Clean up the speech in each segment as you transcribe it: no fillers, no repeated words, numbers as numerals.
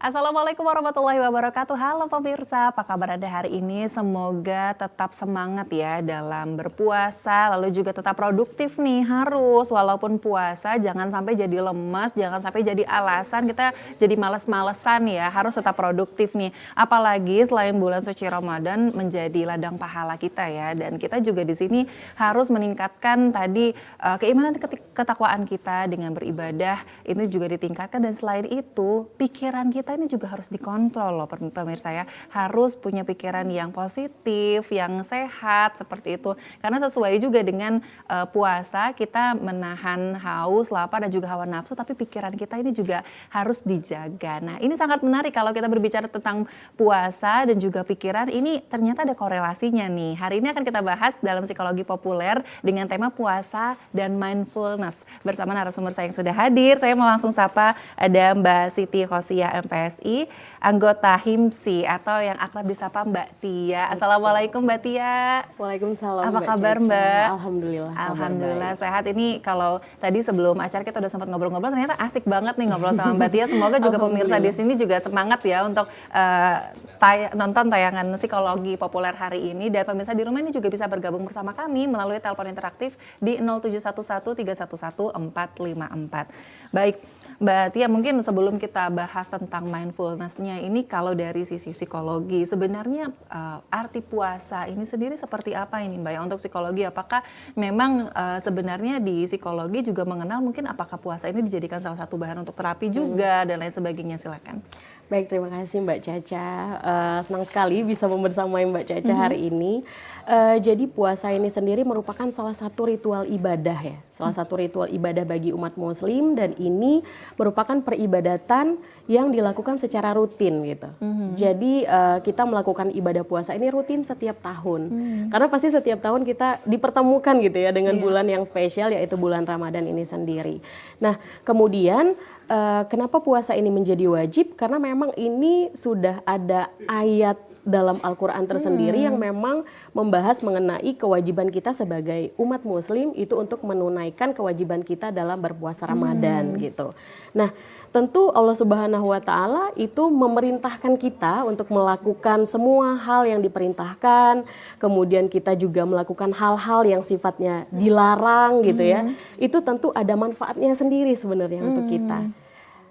Assalamualaikum warahmatullahi wabarakatuh. Halo pemirsa, apa kabar Anda hari ini? Semoga tetap semangat ya dalam berpuasa, lalu juga tetap produktif nih. Harus, walaupun puasa jangan sampai jadi lemas, jangan sampai jadi alasan kita jadi males-malesan ya. Harus tetap produktif nih. Apalagi selain bulan suci Ramadan menjadi ladang pahala kita ya. Dan kita juga di sini harus meningkatkan tadi keimanan ketakwaan kita dengan beribadah. Ini juga ditingkatkan, dan selain itu pikiran kita ini juga harus dikontrol loh pemirsa ya. Harus punya pikiran yang positif, yang sehat seperti itu. Karena sesuai juga dengan puasa kita menahan haus, lapar dan juga hawa nafsu, tapi pikiran kita ini juga harus dijaga. Nah, ini sangat menarik kalau kita berbicara tentang puasa dan juga pikiran, ini ternyata ada korelasinya nih. Hari ini akan kita bahas dalam psikologi populer dengan tema puasa dan mindfulness. Bersama narasumber saya yang sudah hadir, saya mau langsung sapa ada Mbak Siti Khosia MPSI, anggota HIMSI atau yang akrab disapa Mbak Tia. Assalamualaikum Mbak Tia. Waalaikumsalam. Apa kabar Mbak? Alhamdulillah. Alhamdulillah sehat. Ini kalau tadi sebelum acara kita udah sempat ngobrol-ngobrol, ternyata asik banget nih ngobrol sama Mbak Tia. Semoga juga pemirsa di sini juga semangat ya untuk nonton tayangan psikologi populer hari ini, dan pemirsa di rumah ini juga bisa bergabung bersama kami melalui telepon interaktif di 0711313454. Baik, Mbak Tia, mungkin sebelum kita bahas tentang mindfulness-nya ini, kalau dari sisi psikologi, sebenarnya arti puasa ini sendiri seperti apa ini Mbak ya untuk psikologi? Apakah memang sebenarnya di psikologi juga mengenal mungkin apakah puasa ini dijadikan salah satu bahan untuk terapi juga dan lain sebagainya? Silakan. Baik, terima kasih Mbak Caca. Senang sekali bisa membersamai Mbak Caca hari ini. Jadi puasa ini sendiri merupakan salah satu ritual ibadah ya. Salah satu ritual ibadah bagi umat muslim, dan ini merupakan peribadatan yang dilakukan secara rutin gitu. Jadi kita melakukan ibadah puasa ini rutin setiap tahun. Karena pasti setiap tahun kita dipertemukan gitu ya dengan bulan yang spesial, yaitu bulan Ramadan ini sendiri. Nah, kemudian kenapa puasa ini menjadi wajib? Karena memang ini sudah ada ayat dalam Al-Quran tersendiri yang memang membahas mengenai kewajiban kita sebagai umat muslim itu untuk menunaikan kewajiban kita dalam berpuasa Ramadan gitu. Nah, tentu Allah Subhanahu wa Ta'ala itu memerintahkan kita untuk melakukan semua hal yang diperintahkan, kemudian kita juga melakukan hal-hal yang sifatnya dilarang gitu ya. Itu tentu ada manfaatnya sendiri sebenarnya untuk kita.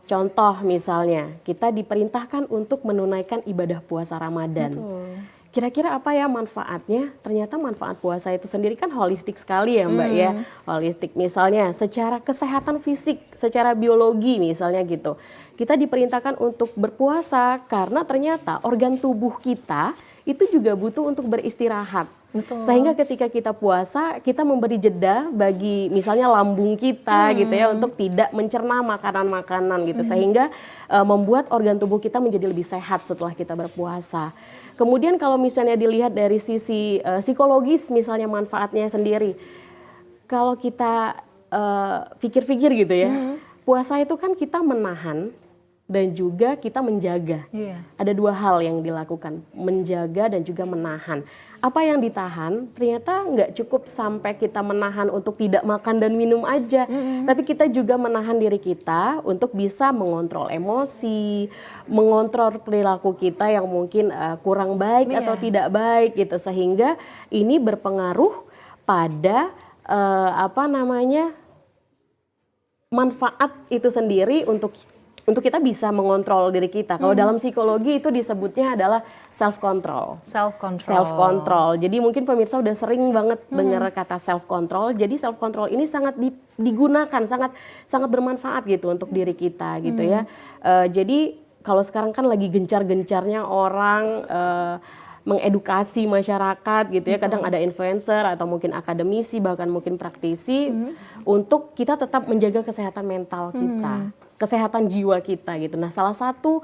Contoh misalnya, kita diperintahkan untuk menunaikan ibadah puasa Ramadan. Kira-kira apa ya manfaatnya? Ternyata manfaat puasa itu sendiri kan holistik sekali ya Mbak ya. Holistik misalnya secara kesehatan fisik, secara biologi misalnya gitu. Kita diperintahkan untuk berpuasa karena ternyata organ tubuh kita itu juga butuh untuk beristirahat. Betul. Sehingga ketika kita puasa, kita memberi jeda bagi misalnya lambung kita gitu ya, untuk tidak mencerna makanan-makanan gitu. Sehingga membuat organ tubuh kita menjadi lebih sehat setelah kita berpuasa. Kemudian kalau misalnya dilihat dari sisi psikologis misalnya manfaatnya sendiri. Kalau kita pikir-pikir gitu ya, puasa itu kan kita menahan dan juga kita menjaga. Ada dua hal yang dilakukan, menjaga dan juga menahan. Apa yang ditahan ternyata nggak cukup sampai kita menahan untuk tidak makan dan minum aja, tapi kita juga menahan diri kita untuk bisa mengontrol emosi, mengontrol perilaku kita yang mungkin kurang baik atau tidak baik gitu, sehingga ini berpengaruh pada manfaat itu sendiri untuk kita bisa mengontrol diri kita. Kalau dalam psikologi itu disebutnya adalah self control. Self control. Jadi mungkin pemirsa udah sering banget dengar kata self control. Jadi self control ini sangat digunakan, sangat bermanfaat gitu untuk diri kita gitu ya. Jadi kalau sekarang kan lagi gencar-gencarnya orang mengedukasi masyarakat gitu ya. Kadang ada influencer atau mungkin akademisi, bahkan mungkin praktisi untuk kita tetap menjaga kesehatan mental kita, kesehatan jiwa kita gitu. Nah, salah satu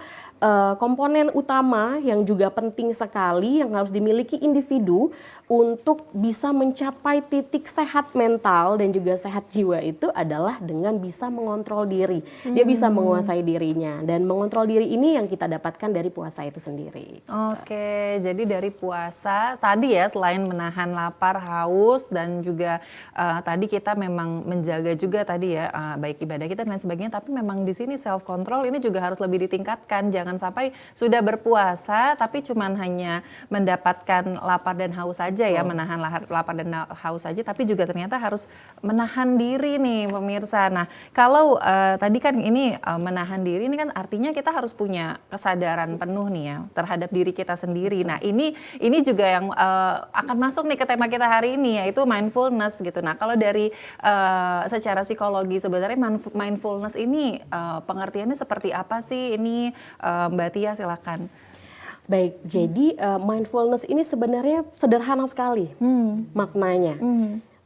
komponen utama yang juga penting sekali yang harus dimiliki individu untuk bisa mencapai titik sehat mental dan juga sehat jiwa itu adalah dengan bisa mengontrol diri. Dia bisa menguasai dirinya, dan mengontrol diri ini yang kita dapatkan dari puasa itu sendiri. Oke, jadi dari puasa tadi ya, selain menahan lapar, haus, dan juga tadi kita memang menjaga juga tadi ya baik ibadah kita dan lain sebagainya, tapi memang memang di sini self control ini juga harus lebih ditingkatkan. Jangan sampai sudah berpuasa tapi cuman hanya mendapatkan lapar dan haus saja ya, menahan lapar dan haus saja, tapi juga ternyata harus menahan diri nih pemirsa. Nah, kalau tadi kan ini menahan diri ini kan artinya kita harus punya kesadaran penuh nih ya terhadap diri kita sendiri. Nah, ini juga yang akan masuk nih ke tema kita hari ini, yaitu mindfulness gitu. Nah, kalau dari secara psikologi sebenarnya mindfulness ini pengertiannya seperti apa sih? Ini Mbak Tia silakan. Baik, jadi mindfulness ini sebenarnya sederhana sekali maknanya.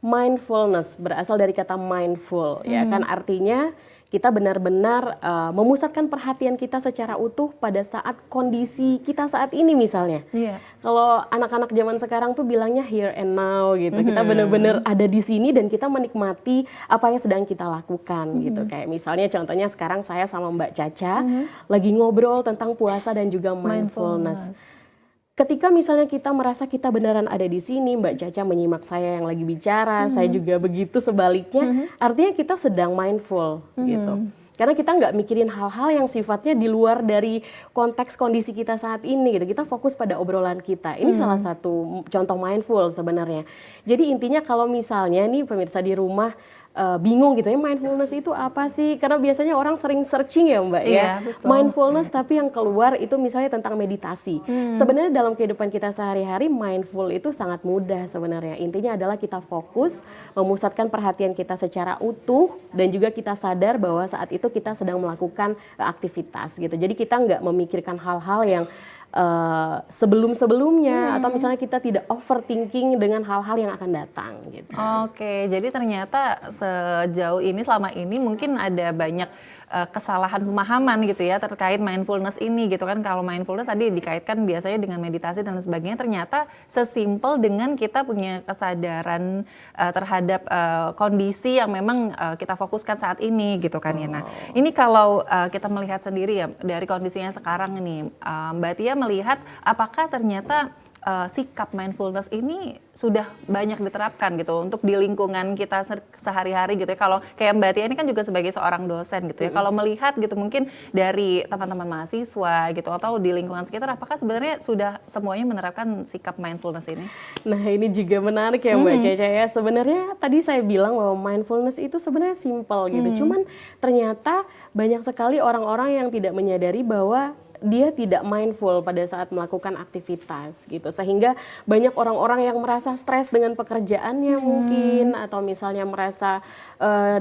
Mindfulness berasal dari kata mindful, ya kan, artinya kita benar-benar memusatkan perhatian kita secara utuh pada saat kondisi kita saat ini misalnya. Iya. Kalau anak-anak zaman sekarang tuh bilangnya here and now gitu. Kita benar-benar ada di sini dan kita menikmati apa yang sedang kita lakukan gitu. Kayak misalnya contohnya sekarang saya sama Mbak Caca lagi ngobrol tentang puasa dan juga mindfulness. Ketika misalnya kita merasa kita beneran ada di sini, Mbak Caca menyimak saya yang lagi bicara, saya juga begitu sebaliknya, artinya kita sedang mindful gitu. Karena kita nggak mikirin hal-hal yang sifatnya di luar dari konteks kondisi kita saat ini gitu. Kita fokus pada obrolan kita. Ini salah satu contoh mindful sebenarnya. Jadi intinya kalau misalnya nih pemirsa di rumah bingung gitu ya, mindfulness itu apa sih? Karena biasanya orang sering searching ya Mbak ya, betul. mindfulness tapi yang keluar itu misalnya tentang meditasi. Sebenarnya dalam kehidupan kita sehari-hari mindful itu sangat mudah sebenarnya. Intinya adalah kita fokus, memusatkan perhatian kita secara utuh dan juga kita sadar bahwa saat itu kita sedang melakukan aktivitas gitu. Jadi kita nggak memikirkan hal-hal yang sebelum-sebelumnya atau misalnya kita tidak overthinking dengan hal-hal yang akan datang gitu. Oke, jadi ternyata sejauh ini selama ini mungkin ada banyak kesalahan pemahaman gitu ya terkait mindfulness ini gitu kan. Kalau mindfulness tadi dikaitkan biasanya dengan meditasi dan sebagainya, ternyata sesimpel dengan kita punya kesadaran terhadap kondisi yang memang kita fokuskan saat ini gitu kan ya. Nah, ini kalau kita melihat sendiri ya dari kondisinya sekarang ini, Mbak Tia melihat apakah ternyata sikap mindfulness ini sudah banyak diterapkan gitu untuk di lingkungan kita sehari-hari gitu ya. Kalau kayak Mbak Tia ini kan juga sebagai seorang dosen gitu ya. Kalau melihat gitu mungkin dari teman-teman mahasiswa gitu atau di lingkungan sekitar, apakah sebenarnya sudah semuanya menerapkan sikap mindfulness ini? Nah ini juga menarik ya Mbak Caca ya. Sebenarnya tadi saya bilang bahwa mindfulness itu sebenarnya simple gitu. Cuman ternyata banyak sekali orang-orang yang tidak menyadari bahwa dia tidak mindful pada saat melakukan aktivitas gitu, sehingga banyak orang-orang yang merasa stres dengan pekerjaannya mungkin, atau misalnya merasa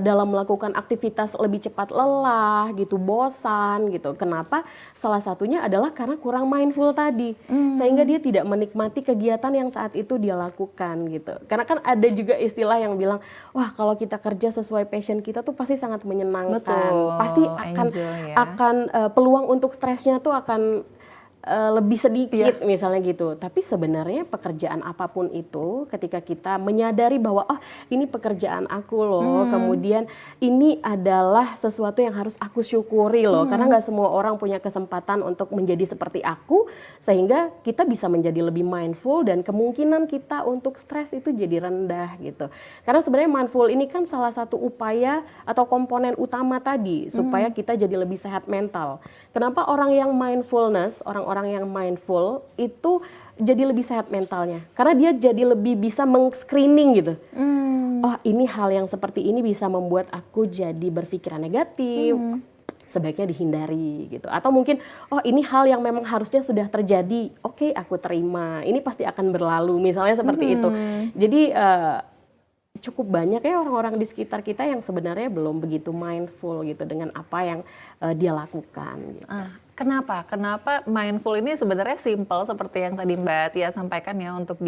dalam melakukan aktivitas lebih cepat lelah gitu, bosan gitu. Kenapa? Salah satunya adalah karena kurang mindful tadi, sehingga dia tidak menikmati kegiatan yang saat itu dia lakukan gitu. Karena kan ada juga istilah yang bilang, wah kalau kita kerja sesuai passion kita tuh pasti sangat menyenangkan. Betul, Pasti enjoy ya. akan peluang untuk stresnya tuh akan lebih sedikit misalnya gitu. Tapi sebenarnya pekerjaan apapun itu ketika kita menyadari bahwa oh ini pekerjaan aku loh, kemudian ini adalah sesuatu yang harus aku syukuri loh, karena nggak semua orang punya kesempatan untuk menjadi seperti aku, sehingga kita bisa menjadi lebih mindful dan kemungkinan kita untuk stres itu jadi rendah gitu. Karena sebenarnya mindful ini kan salah satu upaya atau komponen utama tadi supaya kita jadi lebih sehat mental. Kenapa orang yang mindfulness, orang yang mindful itu jadi lebih sehat mentalnya? Karena dia jadi lebih bisa meng-screening gitu. Oh ini hal yang seperti ini bisa membuat aku jadi berpikiran negatif, sebaiknya dihindari gitu. Atau mungkin oh ini hal yang memang harusnya sudah terjadi, oke, aku terima, ini pasti akan berlalu, misalnya seperti itu. Jadi cukup banyak ya orang-orang di sekitar kita yang sebenarnya belum begitu mindful gitu dengan apa yang dia lakukan gitu. Kenapa mindful ini sebenarnya simple seperti yang tadi Mbak Tia sampaikan ya untuk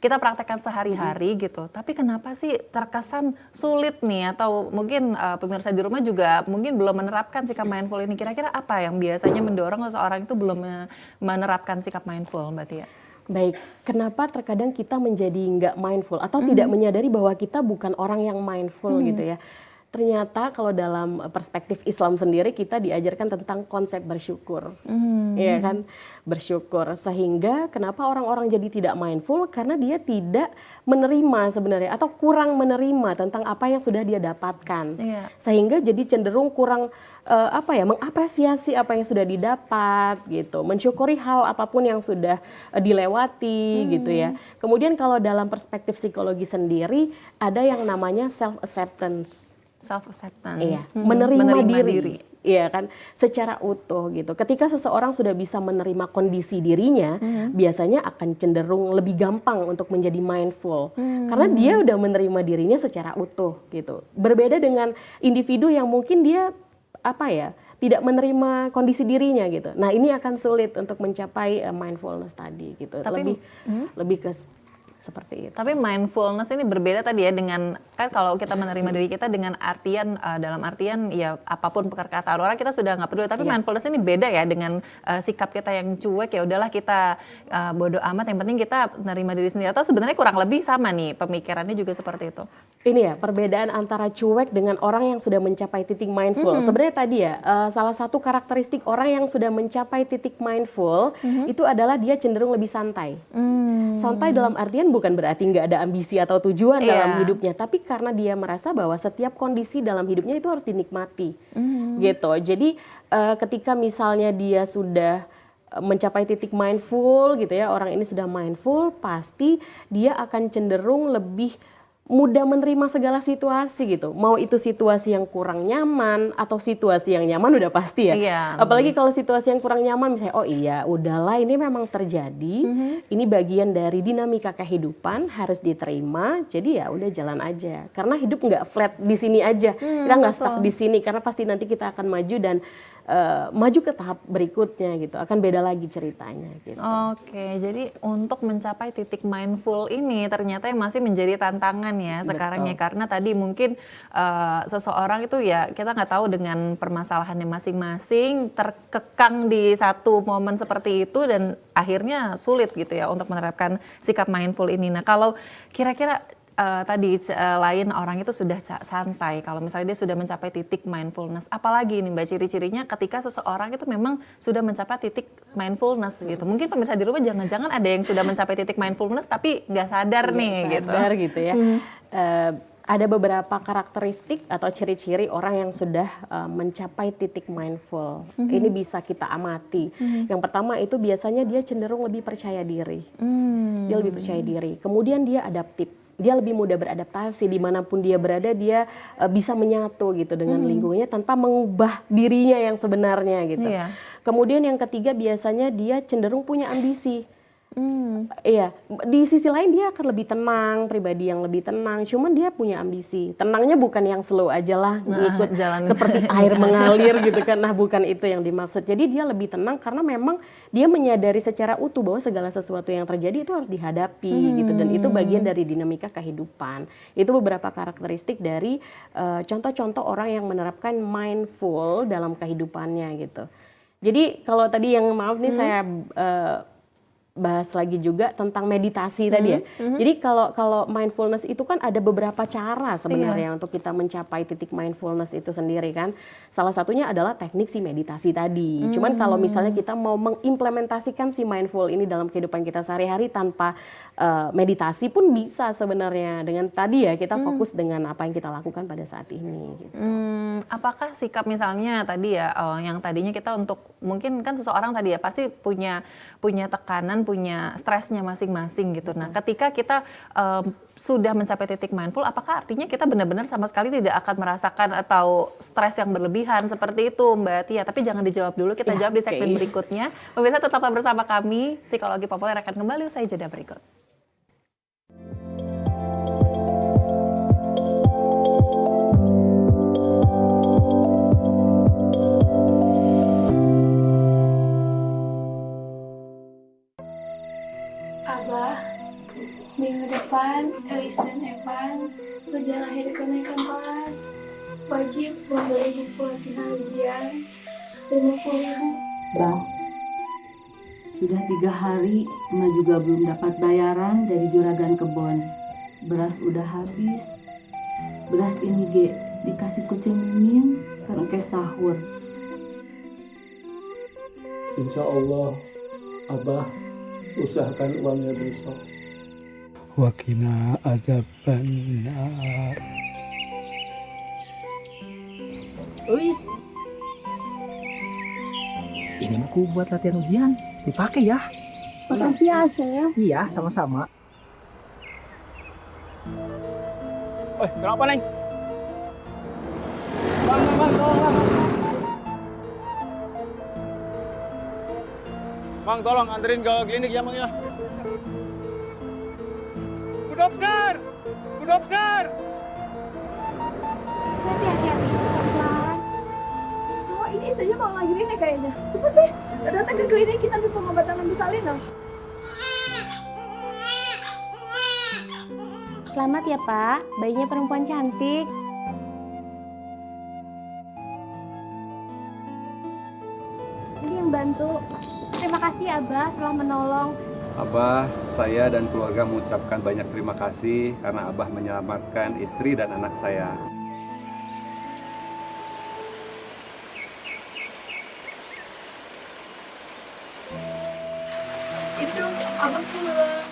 kita praktekkan sehari-hari gitu. Tapi kenapa sih terkesan sulit nih, atau mungkin pemirsa di rumah juga mungkin belum menerapkan sikap mindful ini. Kira-kira apa yang biasanya mendorong seseorang itu belum menerapkan sikap mindful, Mbak Tia? Baik, kenapa terkadang kita menjadi nggak mindful atau tidak menyadari bahwa kita bukan orang yang mindful gitu ya. ternyata kalau dalam perspektif Islam sendiri kita diajarkan tentang konsep bersyukur. Iya kan? Bersyukur. Sehingga kenapa orang-orang jadi tidak mindful? Karena dia tidak menerima sebenarnya atau kurang menerima tentang apa yang sudah dia dapatkan. Iya. Sehingga jadi cenderung kurang mengapresiasi apa yang sudah didapat gitu, mensyukuri hal apapun yang sudah dilewati gitu ya. Kemudian kalau dalam perspektif psikologi sendiri ada yang namanya self acceptance. Self acceptance. Iya, menerima diri. Iya kan, secara utuh gitu. Ketika seseorang sudah bisa menerima kondisi dirinya, biasanya akan cenderung lebih gampang untuk menjadi mindful. Karena dia udah menerima dirinya secara utuh gitu. Berbeda dengan individu yang mungkin dia tidak menerima kondisi dirinya gitu. Nah, ini akan sulit untuk mencapai mindfulness tadi gitu. Tapi, lebih ke seperti itu. Tapi mindfulness ini berbeda tadi ya dengan, kan kalau kita menerima diri kita dengan artian, dalam artian ya apapun perkataan orang kita sudah nggak peduli. Tapi mindfulness ini beda ya dengan sikap kita yang cuek, ya udahlah kita bodo amat, yang penting kita menerima diri sendiri. Atau sebenarnya kurang lebih sama nih pemikirannya juga seperti itu. Ini ya perbedaan antara cuek dengan orang yang sudah mencapai titik mindful. Sebenarnya tadi ya salah satu karakteristik orang yang sudah mencapai titik mindful itu adalah dia cenderung lebih santai. Santai dalam artian bukan berarti nggak ada ambisi atau tujuan dalam hidupnya, tapi karena dia merasa bahwa setiap kondisi dalam hidupnya itu harus dinikmati, gitu. Jadi ketika misalnya dia sudah mencapai titik mindful, gitu ya, orang ini sudah mindful, pasti dia akan cenderung lebih mudah menerima segala situasi gitu. Mau itu situasi yang kurang nyaman atau situasi yang nyaman udah pasti ya. Iya. Apalagi kalau situasi yang kurang nyaman misalnya, oh iya udahlah ini memang terjadi. Ini bagian dari dinamika kehidupan, harus diterima. Jadi ya udah jalan aja. Karena hidup nggak flat di sini aja. Kita nggak stuck di sini karena pasti nanti kita akan maju dan maju ke tahap berikutnya gitu. Akan beda lagi ceritanya gitu. Oke, jadi untuk mencapai titik mindful ini ternyata yang masih menjadi tantangan ya sekarang ya, karena tadi mungkin seseorang itu ya kita nggak tahu dengan permasalahannya masing-masing, terkekang di satu momen seperti itu dan akhirnya sulit gitu ya untuk menerapkan sikap mindful ini. Nah, kalau kira-kira tadi lain orang itu sudah santai, kalau misalnya dia sudah mencapai titik mindfulness, apalagi nih Mbak ciri-cirinya ketika seseorang itu memang sudah mencapai titik mindfulness gitu. Mungkin pemirsa di rumah jangan-jangan ada yang sudah mencapai titik mindfulness tapi nggak sadar nih sadar gitu ya. Ada beberapa karakteristik atau ciri-ciri orang yang sudah mencapai titik mindful. Ini bisa kita amati. Yang pertama itu biasanya dia cenderung lebih percaya diri. Dia lebih percaya diri. Kemudian dia adaptif. Dia lebih mudah beradaptasi dimanapun dia berada, dia bisa menyatu gitu dengan lingkungannya tanpa mengubah dirinya yang sebenarnya gitu. Kemudian yang ketiga biasanya dia cenderung punya ambisi. Iya, di sisi lain dia akan lebih tenang, pribadi yang lebih tenang. Cuman dia punya ambisi. Tenangnya bukan yang slow aja lah, ngikut jalan seperti air mengalir gitu kan. Nah, bukan itu yang dimaksud. Jadi dia lebih tenang karena memang dia menyadari secara utuh bahwa segala sesuatu yang terjadi itu harus dihadapi gitu. Dan itu bagian dari dinamika kehidupan. Itu beberapa karakteristik dari contoh-contoh orang yang menerapkan mindful dalam kehidupannya gitu. Jadi kalau tadi yang maaf nih saya bahas lagi juga tentang meditasi tadi ya. Jadi kalau mindfulness itu kan ada beberapa cara sebenarnya untuk kita mencapai titik mindfulness itu sendiri kan. Salah satunya adalah teknik si meditasi tadi. Cuman kalau misalnya kita mau mengimplementasikan si mindful ini dalam kehidupan kita sehari-hari tanpa meditasi pun bisa sebenarnya. Dengan tadi ya kita fokus dengan apa yang kita lakukan pada saat ini. Gitu. Apakah sikap misalnya tadi ya yang tadinya kita untuk mungkin kan seseorang tadi ya pasti punya tekanan, punya stresnya masing-masing gitu. Nah, ketika kita sudah mencapai titik mindful, apakah artinya kita benar-benar sama sekali tidak akan merasakan atau stres yang berlebihan seperti itu, Mbak Tia? Tapi jangan dijawab dulu, kita jawab di segmen berikutnya. Pemirsa tetaplah bersama kami, Psikologi Populer akan kembali usai jeda berikut. Abah, minggu depan Elis dan Evan ujian akhir kenaikan kelas. Wajib membeli buku latihan ujian dan buku ibu. Bang, sudah 3 hari emak juga belum dapat bayaran dari juragan kebon. Beras udah habis. Beras ini Ge, dikasih kucing mimin karena kayak sahur. Insya Allah Abah usahakan uangnya besok. Wakina adzabannar. Uis, ini buku buat latihan ujian, dipakai ya. Makasih ya, Asep. Iya, sama-sama. Kenapa, Neng? Bang, tolong, Bang. Bang, tolong anterin ke klinik ya, Bang ya. Bu dokter! Bu dokter! Hati-hati, pelan-pelan. Oh, ini istrinya mau lahirin ya kayaknya. Cepet deh, datang ke klinik kita ambil pengobatan lebih salin dong. Selamat ya Pak, bayinya perempuan cantik. Ini yang bantu. Terima kasih Abah telah menolong. Abah, saya dan keluarga mengucapkan banyak terima kasih karena Abah menyelamatkan istri dan anak saya. Itu Abah pulang.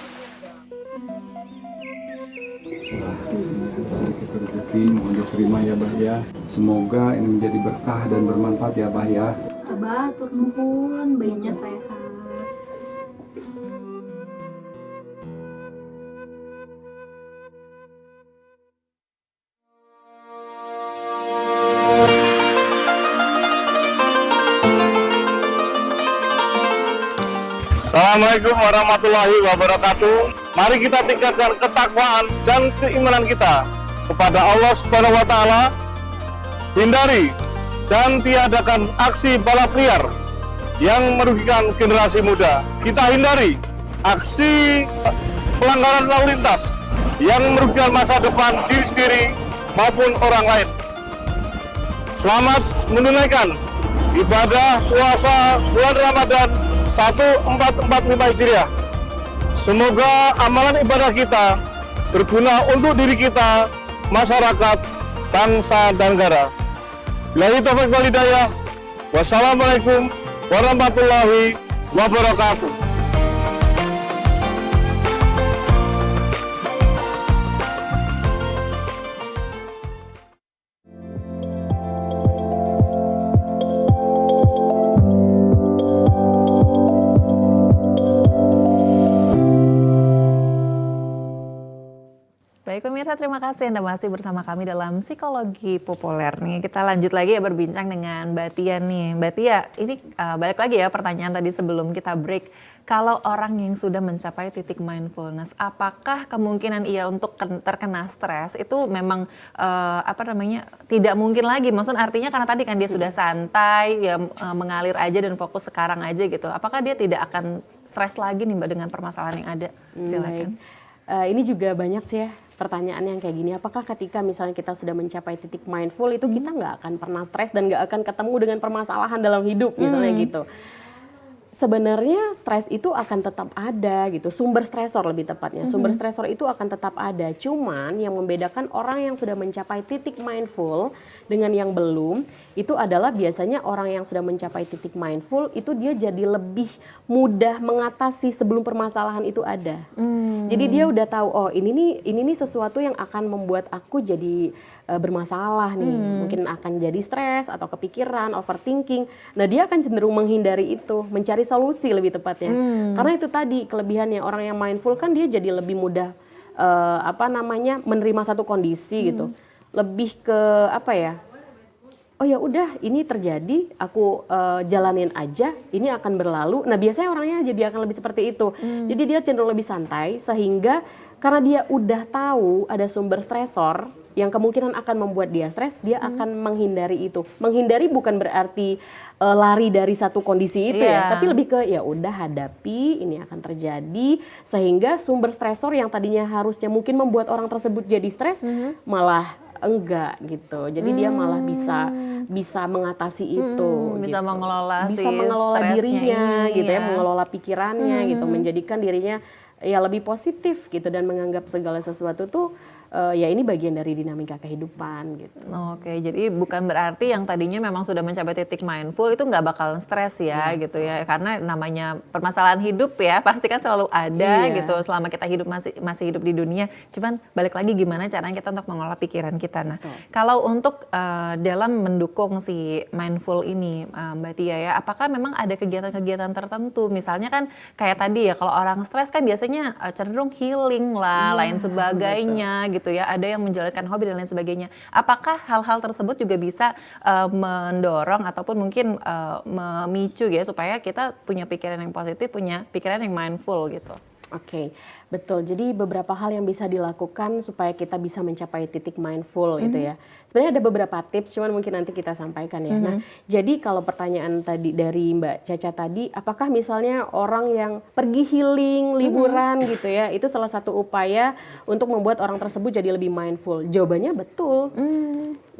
Sedikit rezeki mohon diterima ya Bah ya. Semoga ini menjadi berkah dan bermanfaat ya Bah ya. Abah, tur nuhun, bayinya sehat. Assalamualaikum warahmatullahi wabarakatuh. Mari kita tingkatkan ketakwaan dan keimanan kita kepada Allah Subhanahu wa taala. Hindari dan tiadakan aksi balap liar yang merugikan generasi muda. Kita hindari aksi pelanggaran lalu lintas yang merugikan masa depan diri sendiri maupun orang lain. Selamat menunaikan ibadah puasa bulan Ramadan 1445 Hijriah. Semoga amalan ibadah kita berguna untuk diri kita, masyarakat, bangsa, dan negara. Billahi taufiq wal hidayah. Wassalamualaikum warahmatullahi wabarakatuh. Baik pemirsa, terima kasih Anda masih bersama kami dalam Psikologi Populer nih. Kita lanjut lagi ya berbincang dengan Mbak Tia nih. Mbak Tia, ini balik lagi ya pertanyaan tadi sebelum kita break. Kalau orang yang sudah mencapai titik mindfulness, apakah kemungkinan ia untuk terkena stres itu memang tidak mungkin lagi? Maksudnya artinya karena tadi kan dia sudah santai, ya mengalir aja dan fokus sekarang aja gitu. Apakah dia tidak akan stres lagi nih Mbak dengan permasalahan yang ada? Silakan. Ini juga banyak sih ya pertanyaan yang kayak gini. Apakah ketika misalnya kita sudah mencapai titik mindful itu kita nggak akan pernah stres dan nggak akan ketemu dengan permasalahan dalam hidup misalnya gitu. Sebenarnya stres itu akan tetap ada gitu, sumber stresor lebih tepatnya. Sumber stresor itu akan tetap ada, cuman yang membedakan orang yang sudah mencapai titik mindful dengan yang belum, itu adalah biasanya orang yang sudah mencapai titik mindful itu dia jadi lebih mudah mengatasi sebelum permasalahan itu ada. Jadi dia udah tahu, oh ini nih sesuatu yang akan membuat aku jadi bermasalah nih, mungkin akan jadi stres atau kepikiran, overthinking. Nah dia akan cenderung menghindari itu, mencari solusi lebih tepatnya. Karena itu tadi kelebihannya orang yang mindful kan dia jadi lebih mudah menerima satu kondisi gitu, lebih ke oh ya udah ini terjadi, aku jalanin aja, ini akan berlalu. Nah biasanya orangnya jadi akan lebih seperti itu. Jadi dia cenderung lebih santai sehingga karena dia udah tahu ada sumber stresor yang kemungkinan akan membuat dia stres, dia akan menghindari itu. Menghindari bukan berarti lari dari satu kondisi itu ya, tapi lebih ke ya udah hadapi, ini akan terjadi sehingga sumber stresor yang tadinya harusnya mungkin membuat orang tersebut jadi stres malah enggak gitu. Jadi dia malah bisa mengatasi itu, bisa gitu. mengelola Dirinya ini, gitu ya, mengelola pikirannya gitu, menjadikan dirinya ya lebih positif gitu dan menganggap segala sesuatu tuh ya ini bagian dari dinamika kehidupan gitu. Oke, jadi bukan berarti yang tadinya memang sudah mencapai titik mindful itu nggak bakalan stres ya gitu ya, karena namanya permasalahan hidup ya pasti kan selalu ada Iya. gitu selama kita hidup masih hidup di dunia. Cuman balik lagi gimana caranya kita untuk mengolah pikiran kita. Nah, kalau untuk dalam mendukung si mindful ini Mbak Tia ya, apakah memang ada kegiatan-kegiatan tertentu? Misalnya kan kayak tadi ya, kalau orang stres kan biasanya cenderung healing lah, lain sebagainya gitu ya, ada yang menjalankan hobi dan lain sebagainya. Apakah hal-hal tersebut juga bisa mendorong ataupun mungkin memicu ya supaya kita punya pikiran yang positif, punya pikiran yang mindful gitu? Oke, betul. Jadi beberapa hal yang bisa dilakukan supaya kita bisa mencapai titik mindful gitu ya. Sebenarnya ada beberapa tips, cuman mungkin nanti kita sampaikan ya. Nah, jadi kalau pertanyaan tadi dari Mbak Caca tadi, apakah misalnya orang yang pergi healing, liburan gitu ya, itu salah satu upaya untuk membuat orang tersebut jadi lebih mindful? Jawabannya betul.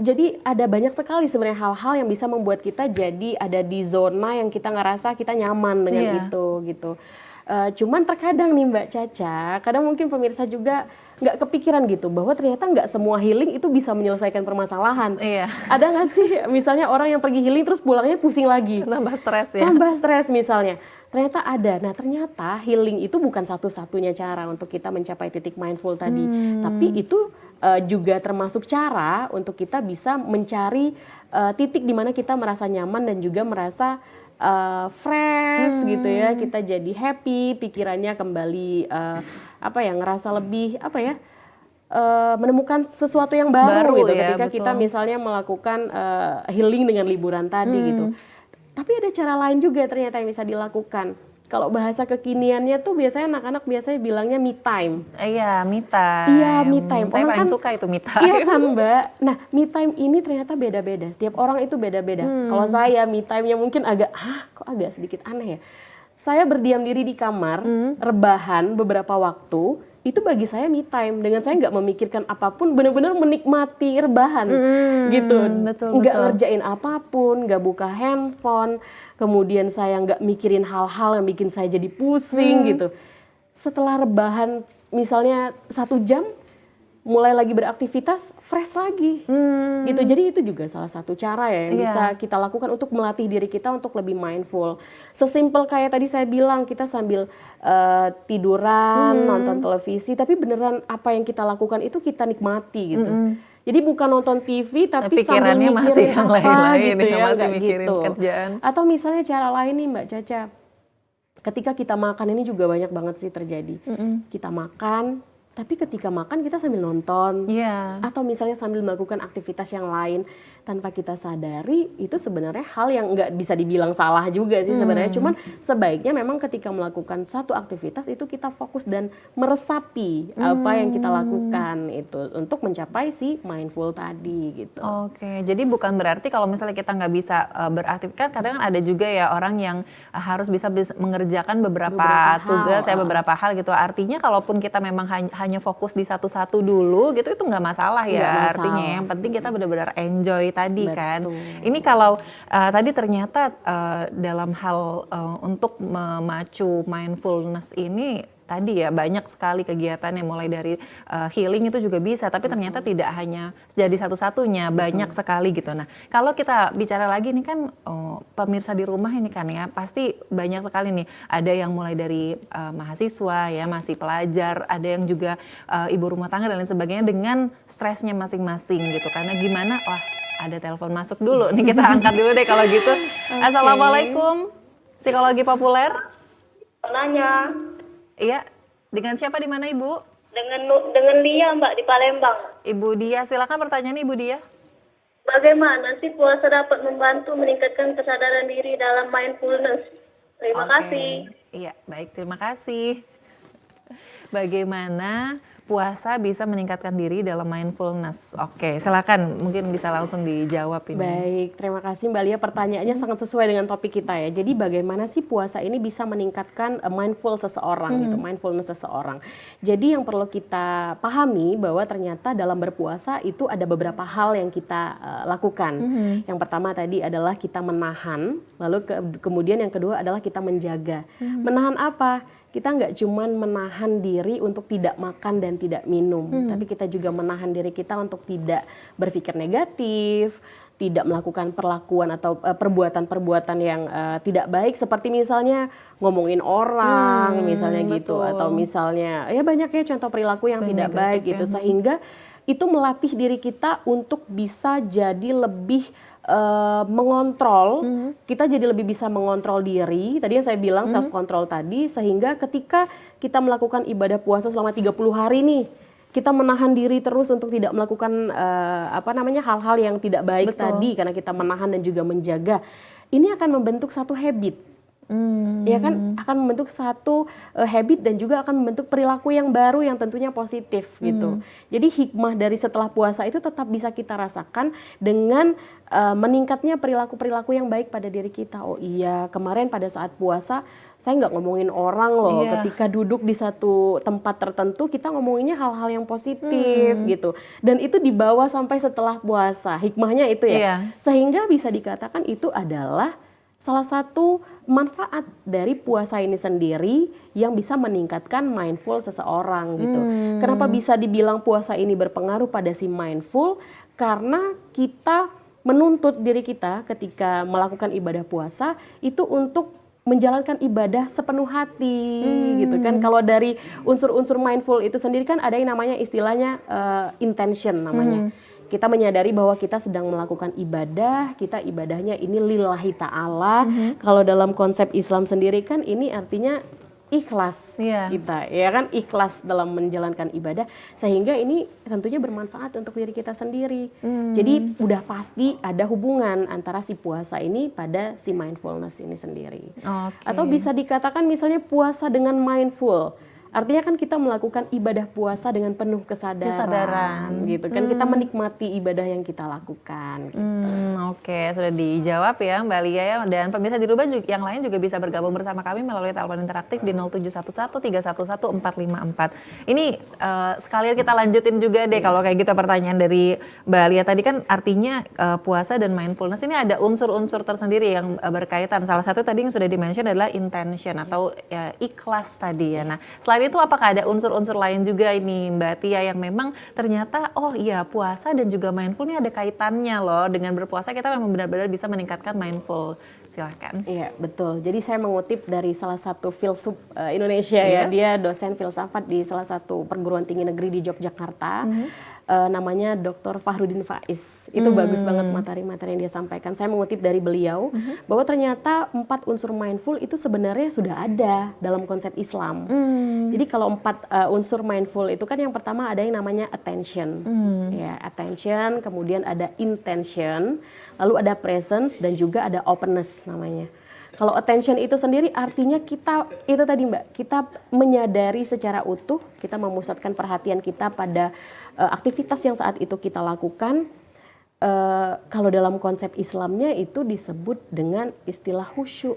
Jadi ada banyak sekali sebenarnya hal-hal yang bisa membuat kita jadi ada di zona yang kita ngerasa kita nyaman dengan itu gitu. Cuman terkadang nih Mbak Caca, kadang mungkin pemirsa juga nggak kepikiran gitu bahwa ternyata nggak semua healing itu bisa menyelesaikan permasalahan. Iya. Ada nggak sih misalnya orang yang pergi healing terus pulangnya pusing lagi? Tambah stres ya. Tambah stres misalnya. Ternyata ada. Nah ternyata healing itu bukan satu-satunya cara untuk kita mencapai titik mindful tadi. Tapi itu juga termasuk cara untuk kita bisa mencari titik di mana kita merasa nyaman dan juga merasa fresh gitu ya, kita jadi happy, pikirannya kembali ngerasa lebih menemukan sesuatu yang baru gitu ya, ketika kita betul. misalnya melakukan healing dengan liburan tadi gitu. Tapi ada cara lain juga ternyata yang bisa dilakukan. Kalau bahasa kekiniannya tuh biasanya anak-anak biasanya bilangnya me time. Iya, me time. Iya, me time. Saya Orang paling kan- suka itu me time. Iya kan Mbak? Nah me time ini ternyata beda-beda. Setiap orang itu beda-beda. Kalau saya me time-nya mungkin kok agak sedikit aneh ya. Saya berdiam diri di kamar, rebahan beberapa waktu, itu bagi saya me time. Dengan saya nggak memikirkan apapun, benar-benar menikmati rebahan gitu. betul, Nggak betul. ngerjain apapun, nggak buka handphone, kemudian saya nggak mikirin hal-hal yang bikin saya jadi pusing gitu. Setelah rebahan misalnya 1 jam, mulai lagi beraktivitas, fresh lagi gitu. Jadi itu juga salah satu cara ya yang Iya. bisa kita lakukan untuk melatih diri kita untuk lebih mindful. Sesimpel kayak tadi saya bilang, kita sambil tiduran, nonton televisi, tapi beneran apa yang kita lakukan itu kita nikmati gitu. Jadi bukan nonton TV tapi sambil Pikirannya masih mikirin yang apa lain-lain gitu ya, ya, masih nggak mikirin gitu. kerjaan. Atau misalnya cara lain nih Mbak Caca, ketika kita makan ini juga banyak banget sih terjadi. Kita makan, tapi ketika makan kita sambil nonton. Iya. Atau misalnya sambil melakukan aktivitas yang lain tanpa kita sadari, itu sebenarnya hal yang nggak bisa dibilang salah juga sih sebenarnya. Cuman sebaiknya memang ketika melakukan satu aktivitas itu kita fokus dan meresapi apa yang kita lakukan itu untuk mencapai si mindful tadi gitu. Oke, jadi bukan berarti kalau misalnya kita nggak bisa beraktif, kan kadang ada juga ya orang yang harus bisa mengerjakan beberapa tugas, beberapa hal gitu. Artinya kalaupun kita memang hanya fokus di satu-satu dulu gitu, itu nggak masalah ya. Nggak masalah. Artinya yang penting kita benar-benar enjoy tadi kan. Betul. Ini kalau tadi ternyata dalam hal untuk memacu mindfulness ini tadi ya banyak sekali kegiatan yang mulai dari healing itu juga bisa, tapi ternyata tidak hanya jadi satu-satunya, banyak sekali gitu. Nah, kalau kita bicara lagi nih kan pemirsa di rumah ini kan ya pasti banyak sekali nih, ada yang mulai dari mahasiswa ya, masih pelajar, ada yang juga ibu rumah tangga dan lain sebagainya dengan stresnya masing-masing gitu. Karena gimana? Wah, ada telepon masuk dulu nih, kita angkat dulu deh kalau gitu. Assalamualaikum, psikologi populer. Nanya Iya, dengan siapa di mana Ibu? dengan Lia Mbak di Palembang. Ibu Dia, silakan pertanyaannya Ibu Dia. Bagaimana sih puasa dapat membantu meningkatkan kesadaran diri dalam mindfulness? Terima Oke. kasih. Iya, baik, terima kasih. Bagaimana puasa bisa meningkatkan diri dalam mindfulness? Oke, silakan, mungkin bisa langsung dijawab ini. Baik, terima kasih Mbak Lia. Pertanyaannya sangat sesuai dengan topik kita ya. Jadi bagaimana sih puasa ini bisa meningkatkan mindful seseorang gitu, mindfulness seseorang. Jadi yang perlu kita pahami bahwa ternyata dalam berpuasa itu ada beberapa hal yang kita lakukan. Yang pertama tadi adalah kita menahan, lalu kemudian yang kedua adalah kita menjaga. Menahan apa? kita nggak cuman menahan diri untuk tidak makan dan tidak minum, tapi kita juga menahan diri kita untuk tidak berpikir negatif, tidak melakukan perlakuan atau perbuatan-perbuatan yang tidak baik, seperti misalnya ngomongin orang, misalnya gitu, betul. atau misalnya ya banyak ya contoh perilaku yang tidak Negatif baik ya. gitu, sehingga itu melatih diri kita untuk bisa jadi lebih mengontrol, kita jadi lebih bisa mengontrol diri. Tadi yang saya bilang self control tadi, sehingga ketika kita melakukan ibadah puasa selama 30 hari nih, kita menahan diri terus untuk tidak melakukan hal-hal yang tidak baik Betul. tadi, karena kita menahan dan juga menjaga. Ini akan membentuk satu habit. Ya kan, akan membentuk satu habit dan juga akan membentuk perilaku yang baru yang tentunya positif gitu. Jadi hikmah dari setelah puasa itu tetap bisa kita rasakan dengan meningkatnya perilaku-perilaku yang baik pada diri kita. Oh iya, kemarin pada saat puasa saya nggak ngomongin orang loh. Iya. Ketika duduk di satu tempat tertentu kita ngomonginnya hal-hal yang positif gitu. Dan itu dibawa sampai setelah puasa. Hikmahnya itu ya. Iya. Sehingga bisa dikatakan itu adalah salah satu manfaat dari puasa ini sendiri yang bisa meningkatkan mindful seseorang gitu. Kenapa bisa dibilang puasa ini berpengaruh pada si mindful? Karena kita menuntut diri kita ketika melakukan ibadah puasa itu untuk menjalankan ibadah sepenuh hati gitu kan. Kalau dari unsur-unsur mindful itu sendiri kan ada yang namanya istilahnya intention namanya. Kita menyadari bahwa kita sedang melakukan ibadah, kita ibadahnya ini lillahi ta'ala. Kalau dalam konsep Islam sendiri kan ini artinya ikhlas kita, ya kan, ikhlas dalam menjalankan ibadah, sehingga ini tentunya bermanfaat untuk diri kita sendiri. Jadi udah pasti ada hubungan antara si puasa ini pada si mindfulness ini sendiri. Oke. Atau bisa dikatakan misalnya puasa dengan mindful. Artinya kan kita melakukan ibadah puasa dengan penuh kesadaran. Gitu kan, kita menikmati ibadah yang kita lakukan. Gitu. Oke, sudah dijawab ya Mbak Lia ya. Dan pemirsa di rumah yang lain juga bisa bergabung bersama kami melalui telepon interaktif di 0711 311 454. Ini sekalian kita lanjutin juga deh kalau kayak gitu pertanyaan dari Mbak Lia tadi kan, artinya puasa dan mindfulness ini ada unsur-unsur tersendiri yang berkaitan. Salah satu tadi yang sudah di-mention adalah intention atau ikhlas tadi ya. Nah, selain itu apakah ada unsur-unsur lain juga ini Mbak Tia yang memang ternyata oh iya puasa dan juga mindful ini ada kaitannya loh, dengan berpuasa kita memang benar-benar bisa meningkatkan mindful. Silahkan. Iya betul, jadi saya mengutip dari salah satu filsuf Indonesia ya, dia dosen filsafat di salah satu perguruan tinggi negeri di Yogyakarta. Namanya Dr. Fahrudin Faiz. Itu bagus banget materi-materi yang dia sampaikan. Saya mengutip dari beliau bahwa ternyata 4 unsur mindful itu sebenarnya sudah ada dalam konsep Islam. Jadi kalau 4 unsur mindful itu kan yang pertama ada yang namanya attention. Ya, attention, kemudian ada intention, lalu ada presence dan juga ada openness namanya. Kalau attention itu sendiri artinya kita, itu tadi Mbak, kita menyadari secara utuh, kita memusatkan perhatian kita pada aktivitas yang saat itu kita lakukan. Kalau dalam konsep Islamnya itu disebut dengan istilah khusyuk.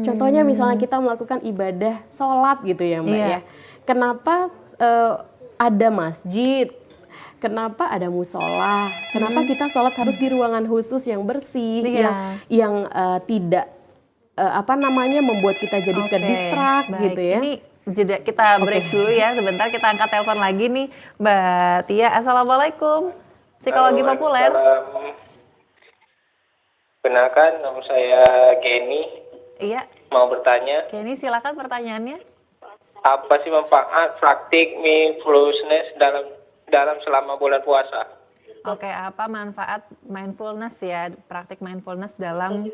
Contohnya misalnya kita melakukan ibadah sholat gitu ya Mbak ya. Kenapa ada masjid? Kenapa ada musola? Kenapa kita sholat harus di ruangan khusus yang bersih, yang tidak membuat kita jadi ke-distract gitu ya. Ini jeda, kita break dulu ya sebentar, kita angkat telepon lagi nih Mbak Tia. Assalamualaikum, psikologi populer. Benarkan, nama saya Geni. Iya. Mau bertanya, Oke, ini silakan pertanyaannya. apa sih manfaat praktik mindfulness dalam selama bulan puasa? Oke, apa manfaat mindfulness ya, praktik mindfulness dalam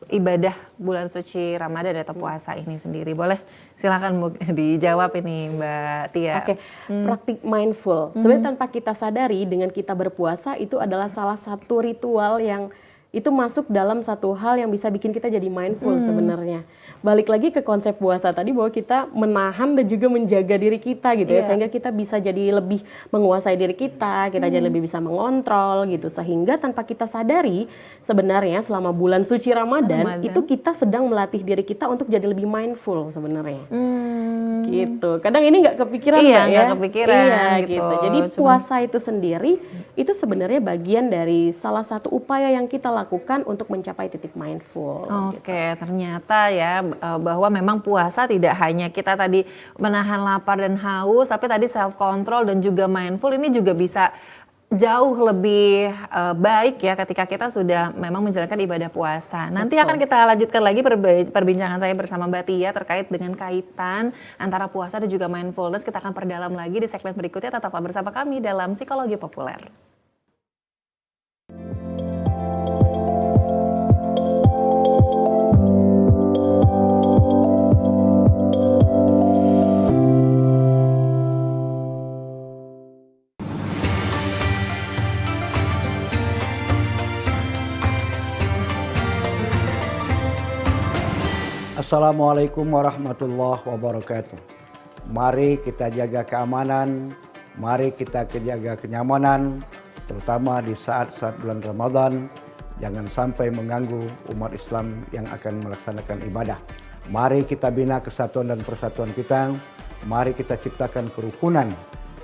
ibadah bulan suci Ramadan atau puasa ini sendiri? Boleh silakan dijawab ini Mbak Tia. Oke, praktik mindful. Sebenarnya tanpa kita sadari dengan kita berpuasa itu adalah salah satu ritual yang itu masuk dalam satu hal yang bisa bikin kita jadi mindful sebenarnya. Balik lagi ke konsep puasa tadi bahwa kita menahan dan juga menjaga diri kita gitu ya, sehingga kita bisa jadi lebih menguasai diri kita jadi lebih bisa mengontrol gitu, sehingga tanpa kita sadari sebenarnya selama bulan suci Ramadan itu kita sedang melatih diri kita untuk jadi lebih mindful sebenarnya. Gitu. Kadang ini nggak kepikiran Mbak, nggak kepikiran gitu. Jadi puasa itu sendiri itu sebenarnya bagian dari salah satu upaya yang kita lakukan lakukan untuk mencapai titik mindful. Oke, ternyata ya bahwa memang puasa tidak hanya kita tadi menahan lapar dan haus, tapi tadi self control dan juga mindful ini juga bisa jauh lebih baik ya ketika kita sudah memang menjalankan ibadah puasa. Nanti akan kita lanjutkan lagi perbincangan saya bersama Mbak Tia terkait dengan kaitan antara puasa dan juga mindfulness. Kita akan perdalam lagi di segmen berikutnya. Tetaplah bersama kami dalam Psikologi Populer. Assalamualaikum warahmatullahi wabarakatuh. Mari kita jaga keamanan, mari kita jaga kenyamanan, terutama di saat-saat bulan Ramadan. Jangan sampai mengganggu umat Islam yang akan melaksanakan ibadah. Mari kita bina kesatuan dan persatuan kita. Mari kita ciptakan kerukunan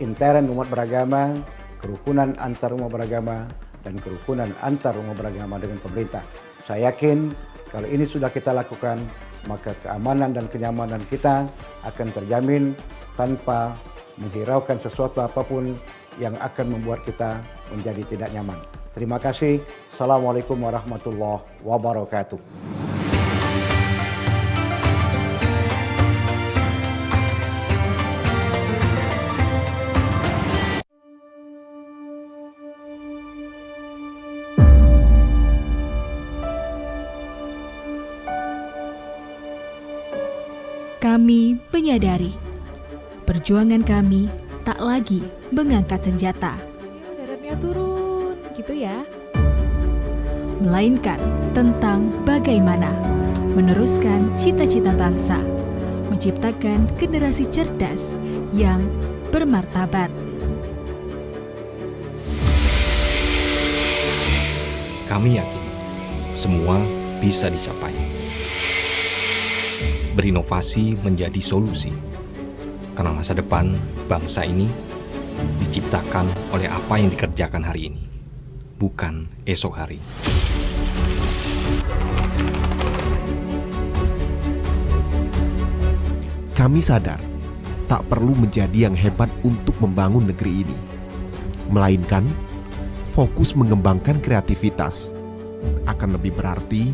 intern umat beragama, kerukunan antar umat beragama, dan kerukunan antar umat beragama dengan pemerintah. Saya yakin kalau ini sudah kita lakukan, maka keamanan dan kenyamanan kita akan terjamin tanpa menghiraukan sesuatu apapun yang akan membuat kita menjadi tidak nyaman. Terima kasih. Assalamualaikum warahmatullahi wabarakatuh. Kami menyadari perjuangan kami tak lagi mengangkat senjata. Daratnya turun, gitu ya. Melainkan tentang bagaimana meneruskan cita-cita bangsa, menciptakan generasi cerdas yang bermartabat. Kami yakin semua bisa dicapai. Berinovasi menjadi solusi, karena masa depan bangsa ini diciptakan oleh apa yang dikerjakan hari ini, bukan esok hari. Kami sadar tak perlu menjadi yang hebat untuk membangun negeri ini, melainkan fokus mengembangkan kreativitas akan lebih berarti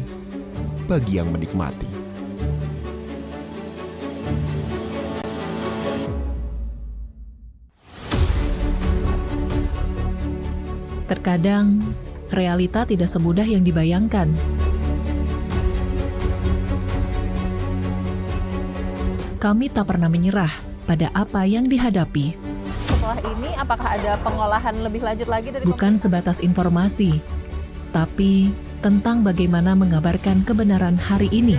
bagi yang menikmati. Terkadang, realita tidak semudah yang dibayangkan. Kami tak pernah menyerah pada apa yang dihadapi. Setelah ini, apakah ada pengolahan lebih lanjut lagi dari Bukan sebatas informasi, tapi tentang bagaimana mengabarkan kebenaran hari ini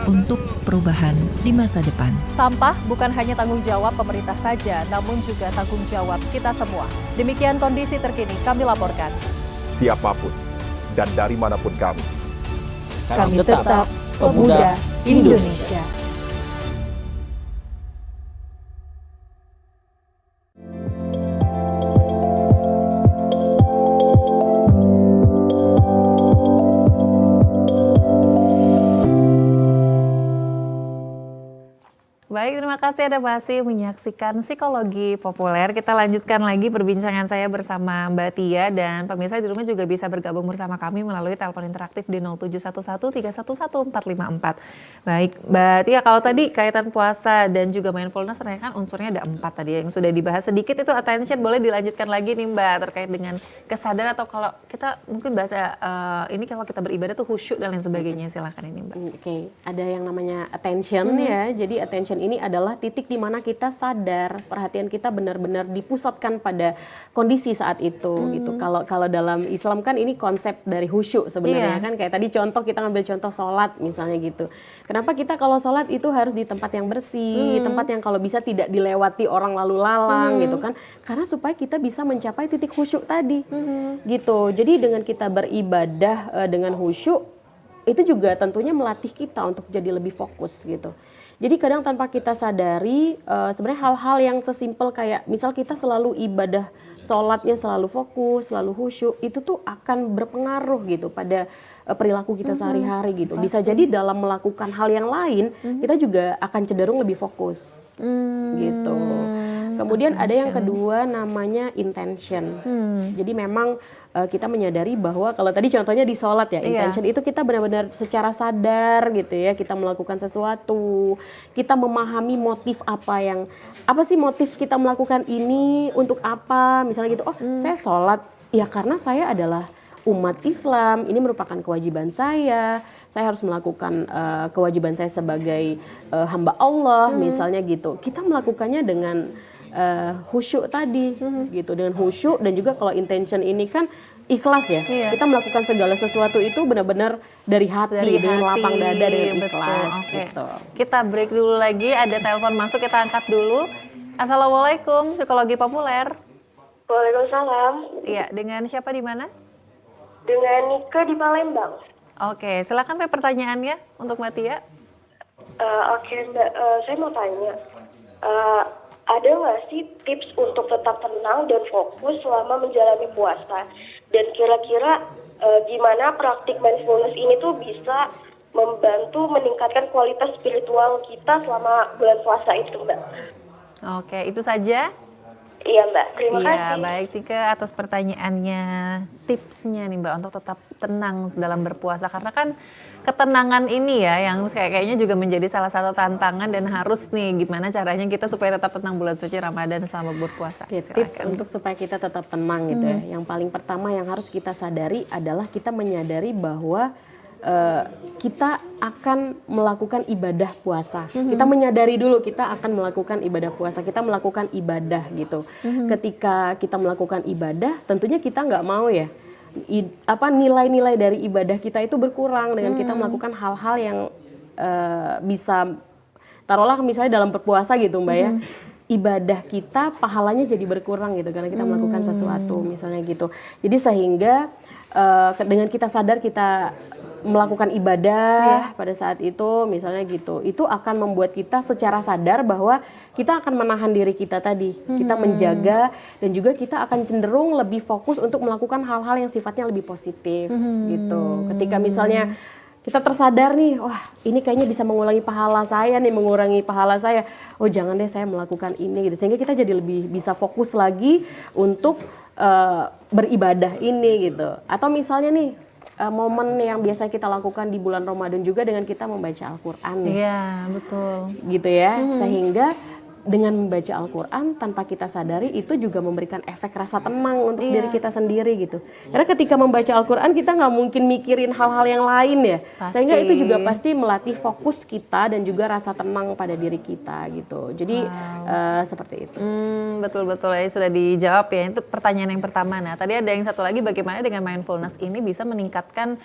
untuk perubahan di masa depan. Sampah bukan hanya tanggung jawab pemerintah saja, namun juga tanggung jawab kita semua. Demikian kondisi terkini kami laporkan. Siapapun dan dari manapun kami tetap pemuda Indonesia. Baik, terima kasih Anda masih menyaksikan Psikologi Populer. Kita lanjutkan lagi perbincangan saya bersama Mbak Tia, dan pemirsa di rumah juga bisa bergabung bersama kami melalui telepon interaktif di 0711311454. Baik, Mbak Tia, kalau tadi kaitan puasa dan juga mindfulness ternyata kan unsurnya ada 4 tadi yang sudah dibahas sedikit. Itu attention, boleh dilanjutkan lagi nih Mbak terkait dengan kesadaran, atau kalau kita mungkin bahasa ini kalau kita beribadah tuh khusyuk dan lain sebagainya. Silakan ini Mbak. Oke, ada yang namanya attention ya. Jadi attention ini adalah titik di mana kita sadar, perhatian kita benar-benar dipusatkan pada kondisi saat itu gitu. Kalau dalam Islam kan ini konsep dari khusyuk sebenarnya kan, kayak tadi contoh, kita ngambil contoh sholat misalnya gitu. Kenapa kita kalau sholat itu harus di tempat yang bersih, tempat yang kalau bisa tidak dilewati orang lalu lalang gitu kan? Karena supaya kita bisa mencapai titik khusyuk tadi gitu. Jadi dengan kita beribadah dengan khusyuk, itu juga tentunya melatih kita untuk jadi lebih fokus gitu. Jadi kadang tanpa kita sadari sebenarnya hal-hal yang sesimpel kayak misal kita selalu ibadah sholatnya selalu fokus, selalu khusyuk, itu tuh akan berpengaruh gitu pada perilaku kita sehari-hari gitu. Bisa jadi dalam melakukan hal yang lain kita juga akan cenderung lebih fokus gitu. Kemudian ada yang kedua namanya intention. Jadi memang kita menyadari bahwa kalau tadi contohnya di sholat ya, intention itu kita benar-benar secara sadar gitu ya, kita melakukan sesuatu, kita memahami motif apa sih motif kita melakukan ini, untuk apa, misalnya gitu, oh saya sholat ya karena saya adalah umat Islam, ini merupakan kewajiban saya harus melakukan kewajiban saya sebagai hamba Allah misalnya gitu. Kita melakukannya dengan khusyuk tadi gitu, dengan khusyuk, dan juga kalau intention ini kan ikhlas ya. Kita melakukan segala sesuatu itu benar-benar dari hati, dengan lapang dada, dengan ikhlas gitu. Kita break dulu lagi, ada telepon masuk, kita angkat dulu. Assalamualaikum, psikologi populer. Waalaikumsalam. Iya, dengan siapa di mana? Dengan Nika di Palembang. Oke, silakan pertanyaannya untuk Mbak Tia. Oke Mbak, saya mau tanya. Ada nggak sih tips untuk tetap tenang dan fokus selama menjalani puasa? Dan kira-kira gimana praktik mindfulness ini tuh bisa membantu meningkatkan kualitas spiritual kita selama bulan puasa itu, Mbak? Oke, itu saja? Iya Mbak, terima kasih. Iya, baik Tika atas pertanyaannya. Tipsnya nih Mbak untuk tetap tenang dalam berpuasa. Karena kan ketenangan ini ya yang kayaknya juga menjadi salah satu tantangan, dan harus nih gimana caranya kita supaya tetap tenang bulan suci Ramadan selama berpuasa. Tips untuk supaya kita tetap tenang gitu ya. Yang paling pertama yang harus kita sadari adalah kita menyadari bahwa kita akan melakukan ibadah puasa. Kita menyadari dulu kita akan melakukan ibadah puasa. Kita melakukan ibadah gitu. Ketika kita melakukan ibadah, tentunya kita nggak mau ya nilai-nilai dari ibadah kita itu berkurang dengan kita melakukan hal-hal yang bisa, taruhlah misalnya dalam berpuasa gitu Mbak ya, ibadah kita pahalanya jadi berkurang gitu karena kita melakukan sesuatu misalnya gitu. Jadi sehingga dengan kita sadar kita melakukan ibadah pada saat itu misalnya gitu, itu akan membuat kita secara sadar bahwa kita akan menahan diri kita tadi, kita menjaga, dan juga kita akan cenderung lebih fokus untuk melakukan hal-hal yang sifatnya lebih positif gitu. Ketika misalnya kita tersadar nih, wah ini kayaknya bisa mengurangi pahala saya, oh jangan deh saya melakukan ini gitu, sehingga kita jadi lebih bisa fokus lagi untuk beribadah ini gitu. Atau misalnya nih momen yang biasa kita lakukan di bulan Ramadan juga dengan kita membaca Al-Quran nih. Iya, betul. Gitu ya, sehingga dengan membaca Al-Quran tanpa kita sadari itu juga memberikan efek rasa tenang untuk diri kita sendiri gitu. Karena ketika membaca Al-Quran kita nggak mungkin mikirin hal-hal yang lain ya. Sehingga itu juga pasti melatih fokus kita dan juga rasa tenang pada diri kita gitu. Jadi seperti itu. Betul-betul ya, sudah dijawab ya. Itu pertanyaan yang pertama. Nah tadi ada yang satu lagi, bagaimana dengan mindfulness ini bisa meningkatkan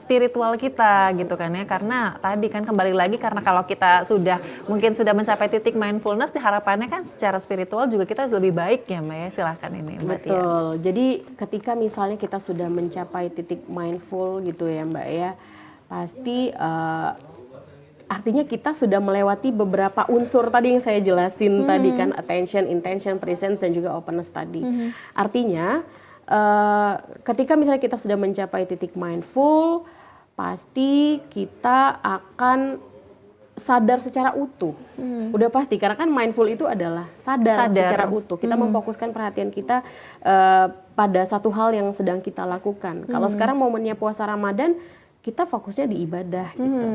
spiritual kita gitu kan ya, karena tadi kan kembali lagi, karena kalau kita mungkin sudah mencapai titik mindfulness, diharapannya kan secara spiritual juga kita lebih baik ya Mbak ya. Silahkan ini Mbak Tia. Betul, jadi ketika misalnya kita sudah mencapai titik mindful gitu ya Mbak ya, pasti artinya kita sudah melewati beberapa unsur tadi yang saya jelasin tadi kan, attention, intention, presence, dan juga openness tadi. Artinya ketika misalnya kita sudah mencapai titik mindful, pasti kita akan sadar secara utuh. Udah pasti, karena kan mindful itu adalah sadar. Secara utuh. Kita memfokuskan perhatian kita pada satu hal yang sedang kita lakukan. Kalau sekarang momennya puasa Ramadan, kita fokusnya di ibadah gitu.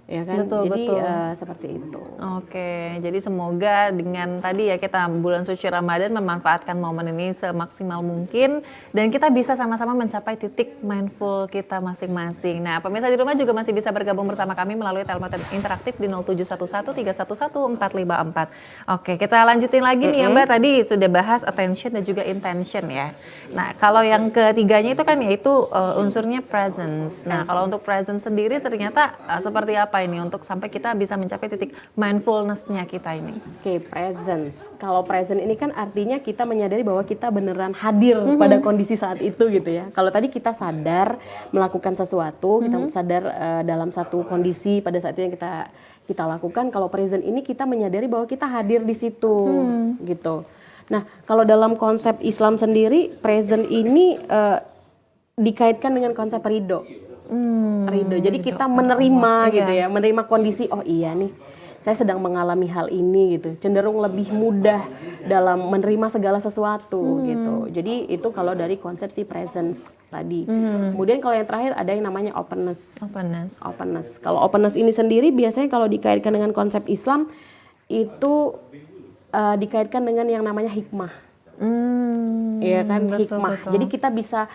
Ya kan? Jadi seperti itu. Oke, jadi semoga dengan tadi ya kita bulan suci Ramadan memanfaatkan momen ini semaksimal mungkin, dan kita bisa sama-sama mencapai titik mindful kita masing-masing. Nah, pemirsa di rumah juga masih bisa bergabung bersama kami melalui telepon interaktif di 0711 311 454. Oke, kita lanjutin lagi nih ya Mbak, tadi sudah bahas attention dan juga intention ya. Nah, kalau yang ketiganya itu kan yaitu unsurnya presence. Nah, kalau untuk presence sendiri ternyata seperti apa ini untuk sampai kita bisa mencapai titik mindfulness-nya kita ini? Oke, presence. Kalau present ini kan artinya kita menyadari bahwa kita beneran hadir pada kondisi saat itu gitu ya. Kalau tadi kita sadar melakukan sesuatu, kita sadar dalam satu kondisi pada saat itu yang kita lakukan. Kalau present ini kita menyadari bahwa kita hadir di situ, gitu. Nah, kalau dalam konsep Islam sendiri, present ini dikaitkan dengan konsep ridho. Ridho. Jadi kita menerima gitu ya, menerima kondisi, oh iya nih, saya sedang mengalami hal ini gitu. Cenderung lebih mudah dalam menerima segala sesuatu gitu. Jadi itu kalau dari konsep si presence tadi. Kemudian kalau yang terakhir ada yang namanya openness. Openness. Kalau openness ini sendiri biasanya kalau dikaitkan dengan konsep Islam itu dikaitkan dengan yang namanya hikmah. Iya kan, hikmah. Betul. Jadi kita bisa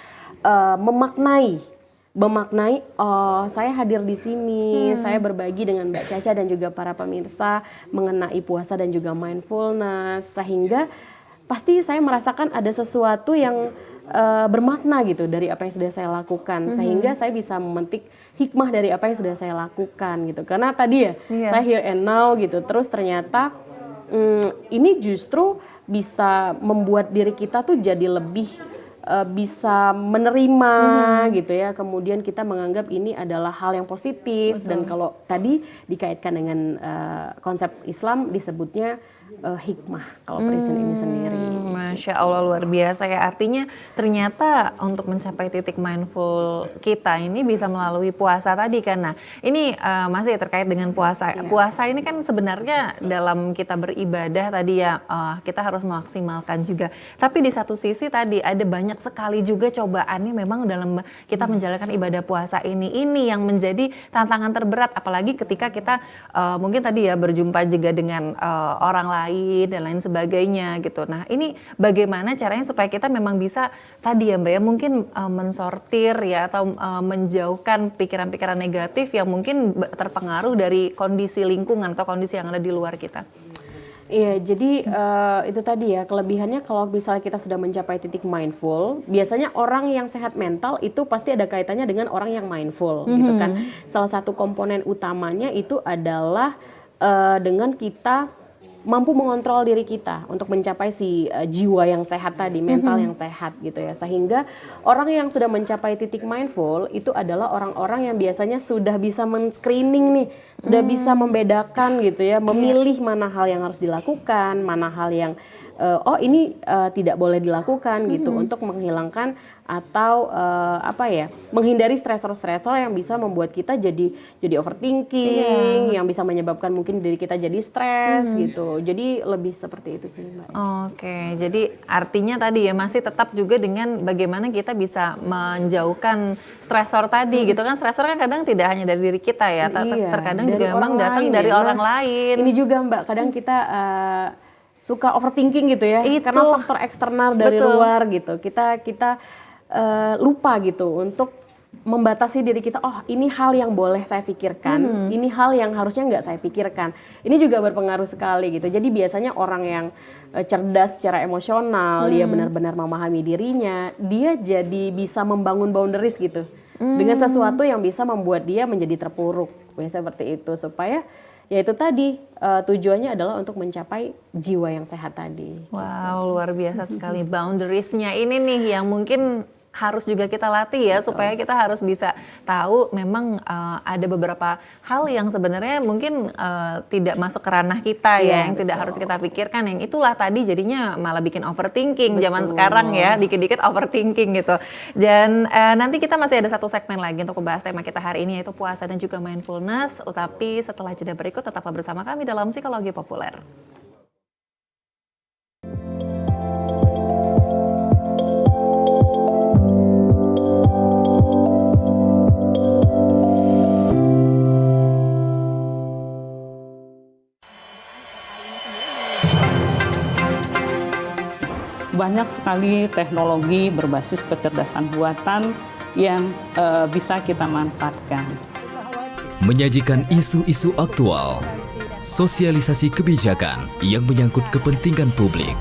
memaknai, oh saya hadir di sini, saya berbagi dengan Mbak Caca dan juga para pemirsa mengenai puasa dan juga mindfulness, sehingga pasti saya merasakan ada sesuatu yang bermakna gitu dari apa yang sudah saya lakukan, sehingga saya bisa memetik hikmah dari apa yang sudah saya lakukan gitu. Karena tadi ya saya here and now gitu, terus ternyata ini justru bisa membuat diri kita tuh jadi lebih bisa menerima gitu ya. Kemudian kita menganggap ini adalah hal yang positif. Dan kalau tadi dikaitkan dengan konsep Islam disebutnya hikmah kalau present ini sendiri. Masya Allah, luar biasa ya. Artinya ternyata untuk mencapai titik mindful kita ini bisa melalui puasa tadi kan. Nah ini masih terkait dengan puasa. Puasa ini kan sebenarnya dalam kita beribadah tadi ya, kita harus memaksimalkan juga. Tapi di satu sisi tadi ada banyak sekali juga cobaannya memang dalam kita menjalankan ibadah puasa ini yang menjadi tantangan terberat. Apalagi ketika kita mungkin tadi ya berjumpa juga dengan orang lain dan lain sebagainya gitu. Nah ini bagaimana caranya supaya kita memang bisa tadi ya Mbak ya mungkin mensortir ya atau menjauhkan pikiran-pikiran negatif yang mungkin terpengaruh dari kondisi lingkungan atau kondisi yang ada di luar kita. Iya, jadi itu tadi ya kelebihannya kalau misalnya kita sudah mencapai titik mindful, biasanya orang yang sehat mental itu pasti ada kaitannya dengan orang yang mindful gitu kan. Salah satu komponen utamanya itu adalah dengan kita mampu mengontrol diri kita untuk mencapai si jiwa yang sehat tadi, mental yang sehat gitu ya. Sehingga orang yang sudah mencapai titik mindful itu adalah orang-orang yang biasanya sudah bisa men-screening nih, sudah bisa membedakan gitu ya, memilih mana hal yang harus dilakukan, mana hal yang oh ini tidak boleh dilakukan gitu, untuk menghilangkan atau menghindari stresor-stresor yang bisa membuat kita jadi overthinking, yang bisa menyebabkan mungkin diri kita jadi stres gitu. Jadi lebih seperti itu sih Mbak. Oke, jadi artinya tadi ya masih tetap juga dengan bagaimana kita bisa menjauhkan stresor tadi gitu kan. Stresor kan kadang tidak hanya dari diri kita ya, terkadang juga memang datang dari orang lain. Ini juga Mbak, kadang kita suka overthinking gitu ya, karena faktor eksternal dari luar gitu. Kita lupa gitu untuk membatasi diri kita. Oh, ini hal yang boleh saya pikirkan, ini hal yang harusnya nggak saya pikirkan. Ini juga berpengaruh sekali gitu. Jadi biasanya orang yang cerdas secara emosional, dia benar-benar memahami dirinya, dia jadi bisa membangun boundaries gitu dengan sesuatu yang bisa membuat dia menjadi terpuruk. Biasanya seperti itu, supaya ya itu tadi tujuannya adalah untuk mencapai jiwa yang sehat tadi. Wow, luar biasa sekali boundariesnya ini nih yang mungkin harus juga kita latih ya, supaya kita harus bisa tahu memang ada beberapa hal yang sebenarnya mungkin tidak masuk ke ranah kita ya, yang tidak harus kita pikirkan, yang itulah tadi jadinya malah bikin overthinking zaman sekarang ya, dikit-dikit overthinking gitu. Dan nanti kita masih ada satu segmen lagi untuk membahas tema kita hari ini, yaitu puasa dan juga mindfulness. Tapi setelah jeda berikut tetaplah bersama kami dalam Psikologi Populer. Banyak sekali teknologi berbasis kecerdasan buatan yang bisa kita manfaatkan. Menyajikan isu-isu aktual, sosialisasi kebijakan yang menyangkut kepentingan publik.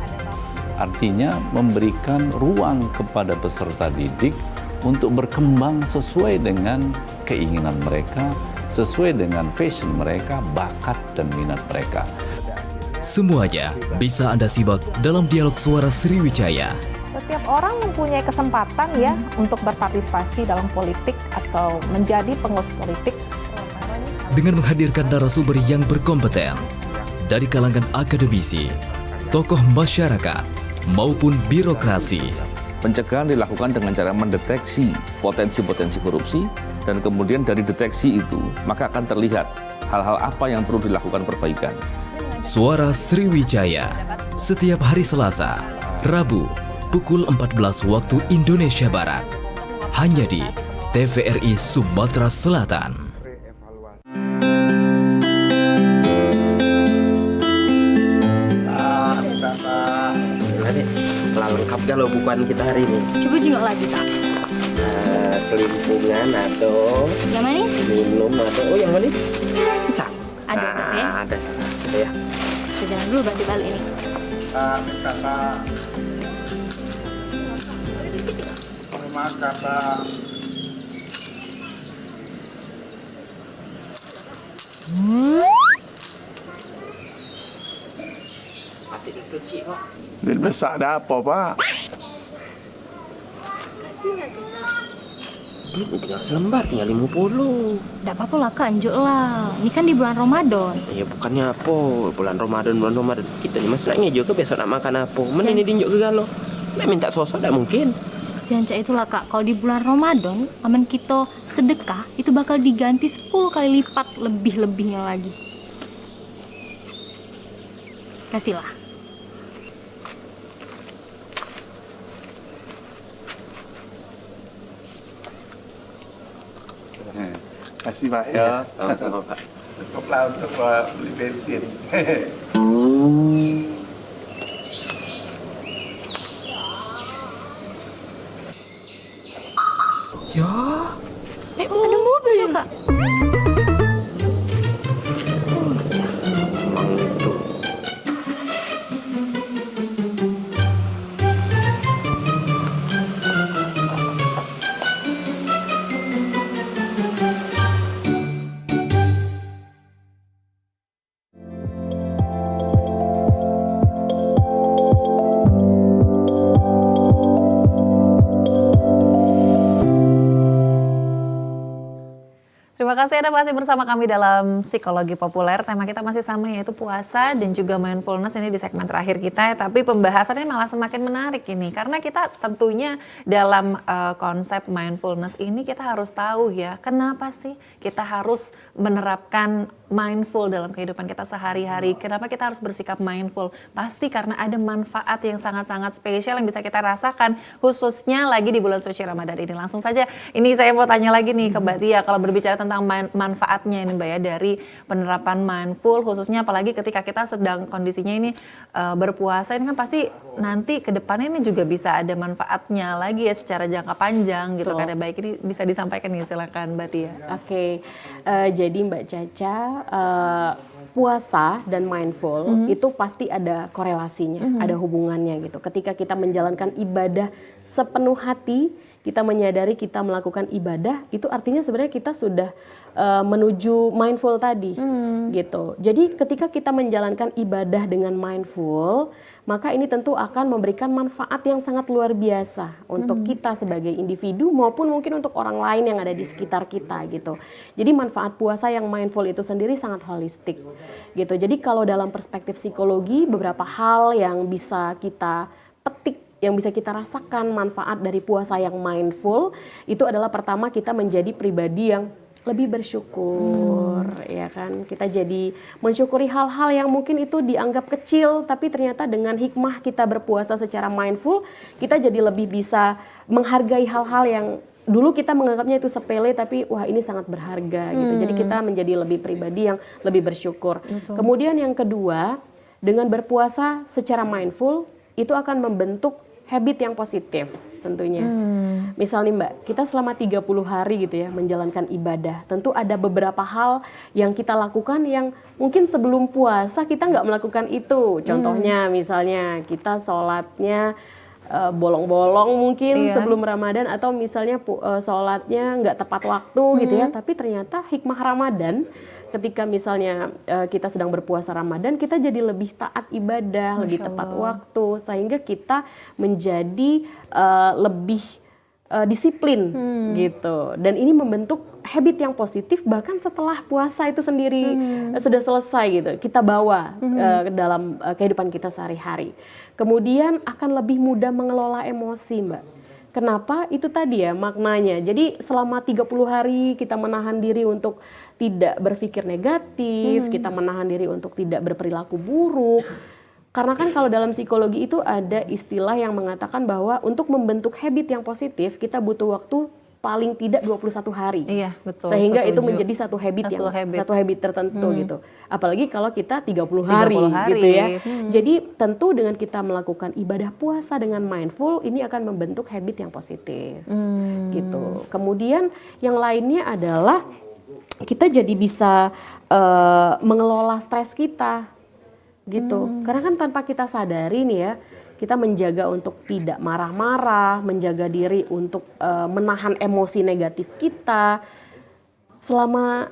Artinya memberikan ruang kepada peserta didik untuk berkembang sesuai dengan keinginan mereka, sesuai dengan passion mereka, bakat dan minat mereka. Semuanya bisa Anda simak dalam dialog suara Sriwijaya. Setiap orang mempunyai kesempatan ya untuk berpartisipasi dalam politik atau menjadi pengurus politik. dengan menghadirkan narasumber yang berkompeten dari kalangan akademisi, tokoh masyarakat, maupun birokrasi. Pencegahan dilakukan dengan cara mendeteksi potensi-potensi korupsi, dan kemudian dari deteksi itu maka akan terlihat hal-hal apa yang perlu dilakukan perbaikan. Suara Sriwijaya setiap hari Selasa, Rabu, pukul 14 waktu Indonesia Barat. Hanya di TVRI Sumatera Selatan. Telah lengkap kalau bukuan kita hari ini. Coba jengok lagi, Kak. Kelimpungan atau Yang manis? minum atau yang manis bisa. Ada, ya? Ada ya. Kita jalan dulu berarti balik ini. Kakak. Maaf kakak. Hati kecil, Pak. Duit besar dah apa, Pak? Duit tinggal selembar, tinggal 50. Nggak apa-apa lah, Kak, anjuk lah. Ini kan di bulan Ramadan. Ya bukannya apa, bulan Ramadan. Kita ni mas nak ngejo ke besok nak makan apa? Mana ini dinjuk ke galo? Nak minta sosok tak mungkin. Jangan cak itulah, Kak. Kalau di bulan Ramadan, aman kita sedekah, itu bakal diganti 10 kali lipat lebih-lebihnya lagi. Kasihlah. Kasih Pak ya. Sama-sama Pak. Cukup lah untuk beli bensin. Ya. Ada mobil ya, Kak? Terima kasih Anda masih bersama kami dalam Psikologi Populer. Tema kita masih sama, yaitu puasa dan juga mindfulness ini di segmen terakhir kita. Tapi pembahasannya malah semakin menarik ini. Karena kita tentunya dalam konsep mindfulness ini kita harus tahu ya, kenapa sih kita harus menerapkan mindful dalam kehidupan kita sehari-hari. Kenapa kita harus bersikap mindful? Pasti karena ada manfaat yang sangat-sangat spesial yang bisa kita rasakan, khususnya lagi di bulan suci Ramadan ini. Langsung saja, ini saya mau tanya lagi nih ke Mbak Tia, kalau berbicara tentang manfaatnya ini Mbak ya, dari penerapan mindful, khususnya apalagi ketika kita sedang kondisinya ini berpuasa, ini kan pasti nanti ke depannya ini juga bisa ada manfaatnya lagi ya secara jangka panjang gitu kan ya. Baik, ini bisa disampaikan nih, silakan Mbak Tia. Oke, jadi Mbak Caca, puasa dan mindful itu pasti ada korelasinya, ada hubungannya gitu. Ketika kita menjalankan ibadah sepenuh hati, kita menyadari kita melakukan ibadah, itu artinya sebenarnya kita sudah menuju mindful tadi gitu. Jadi ketika kita menjalankan ibadah dengan mindful, maka ini tentu akan memberikan manfaat yang sangat luar biasa untuk kita sebagai individu maupun mungkin untuk orang lain yang ada di sekitar kita gitu. Jadi manfaat puasa yang mindful itu sendiri sangat holistik gitu. Jadi kalau dalam perspektif psikologi, beberapa hal yang bisa kita petik, yang bisa kita rasakan manfaat dari puasa yang mindful itu adalah, pertama, kita menjadi pribadi yang lebih bersyukur, ya kan? Kita jadi mensyukuri hal-hal yang mungkin itu dianggap kecil, tapi ternyata dengan hikmah kita berpuasa secara mindful, kita jadi lebih bisa menghargai hal-hal yang dulu kita menganggapnya itu sepele, tapi wah ini sangat berharga gitu. Jadi kita menjadi lebih pribadi yang lebih bersyukur. Betul. Kemudian yang kedua, dengan berpuasa secara mindful itu akan membentuk habit yang positif tentunya. Misal nih Mbak, kita selama 30 hari gitu ya menjalankan ibadah. Tentu ada beberapa hal yang kita lakukan yang mungkin sebelum puasa kita nggak melakukan itu. Contohnya misalnya kita sholatnya bolong-bolong mungkin sebelum Ramadan, atau misalnya sholatnya nggak tepat waktu gitu ya. Tapi ternyata hikmah Ramadan, ketika misalnya kita sedang berpuasa Ramadan, kita jadi lebih taat ibadah, lebih tepat waktu, sehingga kita menjadi lebih disiplin gitu. Dan ini membentuk habit yang positif bahkan setelah puasa itu sendiri sudah selesai gitu. Kita bawa ke dalam kehidupan kita sehari-hari. Kemudian akan lebih mudah mengelola emosi, Mbak. Kenapa? Itu tadi ya maknanya. Jadi selama 30 hari kita menahan diri untuk tidak berpikir negatif, kita menahan diri untuk tidak berperilaku buruk. Karena kan kalau dalam psikologi itu ada istilah yang mengatakan bahwa untuk membentuk habit yang positif kita butuh waktu paling tidak 21 hari. Iya, betul. Sehingga itu setuju. menjadi satu habit tertentu gitu. Apalagi kalau kita 30 hari. gitu ya. Jadi tentu dengan kita melakukan ibadah puasa dengan mindful ini akan membentuk habit yang positif. Gitu. Kemudian yang lainnya adalah kita jadi bisa mengelola stres kita. Gitu. Karena kan tanpa kita sadari nih ya, kita menjaga untuk tidak marah-marah, menjaga diri untuk menahan emosi negatif kita. Selama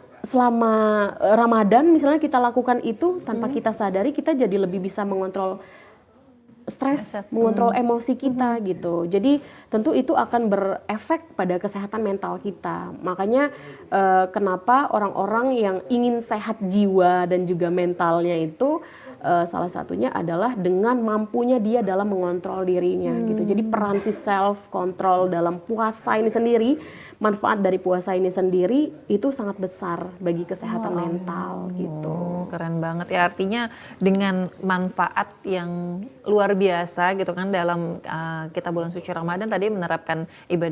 Ramadan misalnya kita lakukan itu tanpa kita sadari, kita jadi lebih bisa mengontrol stres, mengontrol emosi kita gitu. Jadi tentu itu akan berefek pada kesehatan mental kita. Makanya kenapa orang-orang yang ingin sehat jiwa dan juga mentalnya itu salah satunya adalah dengan mampunya dia dalam mengontrol dirinya gitu. Jadi peran si self control dalam puasa ini sendiri, manfaat dari puasa ini sendiri itu sangat besar bagi kesehatan mental gitu. Keren banget ya, artinya dengan manfaat yang luar biasa gitu kan dalam kita bulan suci Ramadan tadi menerapkan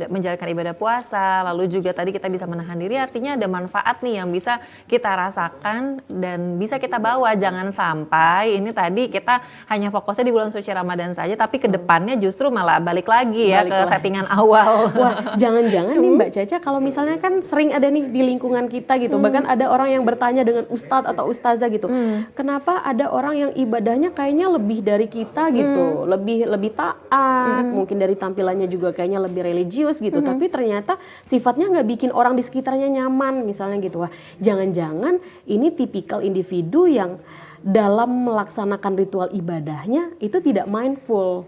menjalankan ibadah puasa, lalu juga tadi kita bisa menahan diri, artinya ada manfaat nih yang bisa kita rasakan dan bisa kita bawa. Jangan sampai ini tadi kita hanya fokusnya di bulan suci Ramadan saja, tapi kedepannya justru malah balik lagi ya ke settingan awal. Wah, jangan-jangan nih Mbak Caca, kalau misalnya kan sering ada nih di lingkungan kita gitu, bahkan ada orang yang bertanya dengan ustadz atau ustazah gitu, kenapa ada orang yang ibadahnya kayaknya lebih dari kita gitu, lebih taat, mungkin dari tampilannya juga kayaknya lebih religius gitu, tapi ternyata sifatnya nggak bikin orang di sekitarnya nyaman misalnya gitu. Wah, jangan-jangan ini tipikal individu yang dalam melaksanakan ritual ibadahnya itu tidak mindful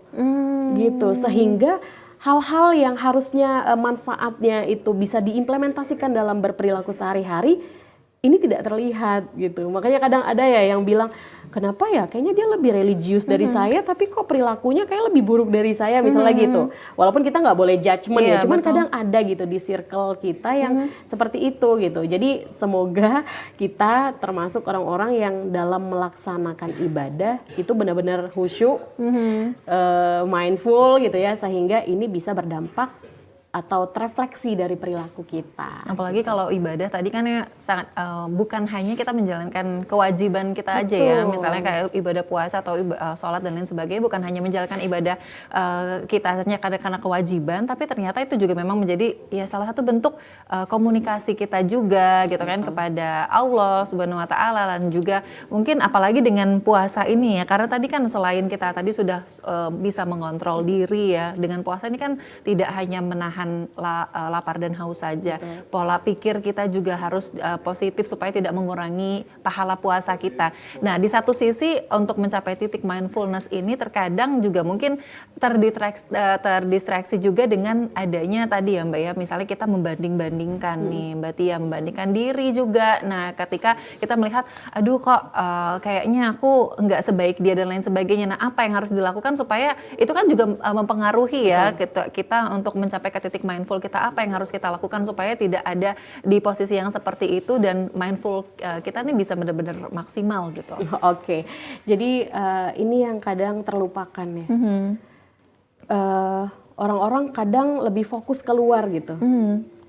gitu, sehingga hal-hal yang harusnya manfaatnya itu bisa diimplementasikan dalam berperilaku sehari-hari ini tidak terlihat gitu. Makanya kadang ada ya yang bilang, kenapa ya kayaknya dia lebih religius dari saya tapi kok perilakunya kayak lebih buruk dari saya misalnya gitu. Walaupun kita nggak boleh judgement ya, cuman kadang ada gitu di circle kita yang seperti itu gitu. Jadi semoga kita termasuk orang-orang yang dalam melaksanakan ibadah itu benar-benar khusyuk, mindful gitu ya, sehingga ini bisa berdampak atau terefleksi dari perilaku kita. Apalagi kalau ibadah tadi kan ya sangat bukan hanya kita menjalankan kewajiban kita aja ya, misalnya kayak ibadah puasa atau sholat dan lain sebagainya, bukan hanya menjalankan ibadah kita hanya karena kewajiban, tapi ternyata itu juga memang menjadi ya salah satu bentuk komunikasi kita juga gitu kan kepada Allah Subhanahu wa taala, dan juga mungkin apalagi dengan puasa ini ya, karena tadi kan selain kita tadi sudah bisa mengontrol diri ya, dengan puasa ini kan tidak hanya menahan lapar dan haus saja. Pola pikir kita juga harus positif supaya tidak mengurangi pahala puasa kita. Nah, di satu sisi untuk mencapai titik mindfulness ini terkadang juga mungkin terdistraksi juga dengan adanya tadi ya Mbak ya, misalnya kita membanding-bandingkan nih Mbak Tia, membandingkan diri juga. Nah, ketika kita melihat, aduh kok kayaknya aku nggak sebaik dia dan lain sebagainya. Nah, apa yang harus dilakukan supaya itu kan juga mempengaruhi ya kita untuk mencapai ke titik mindful kita, apa yang harus kita lakukan supaya tidak ada di posisi yang seperti itu dan mindful kita ini bisa benar-benar maksimal gitu. Oke. Jadi ini yang kadang terlupakan ya. Orang-orang kadang lebih fokus keluar gitu.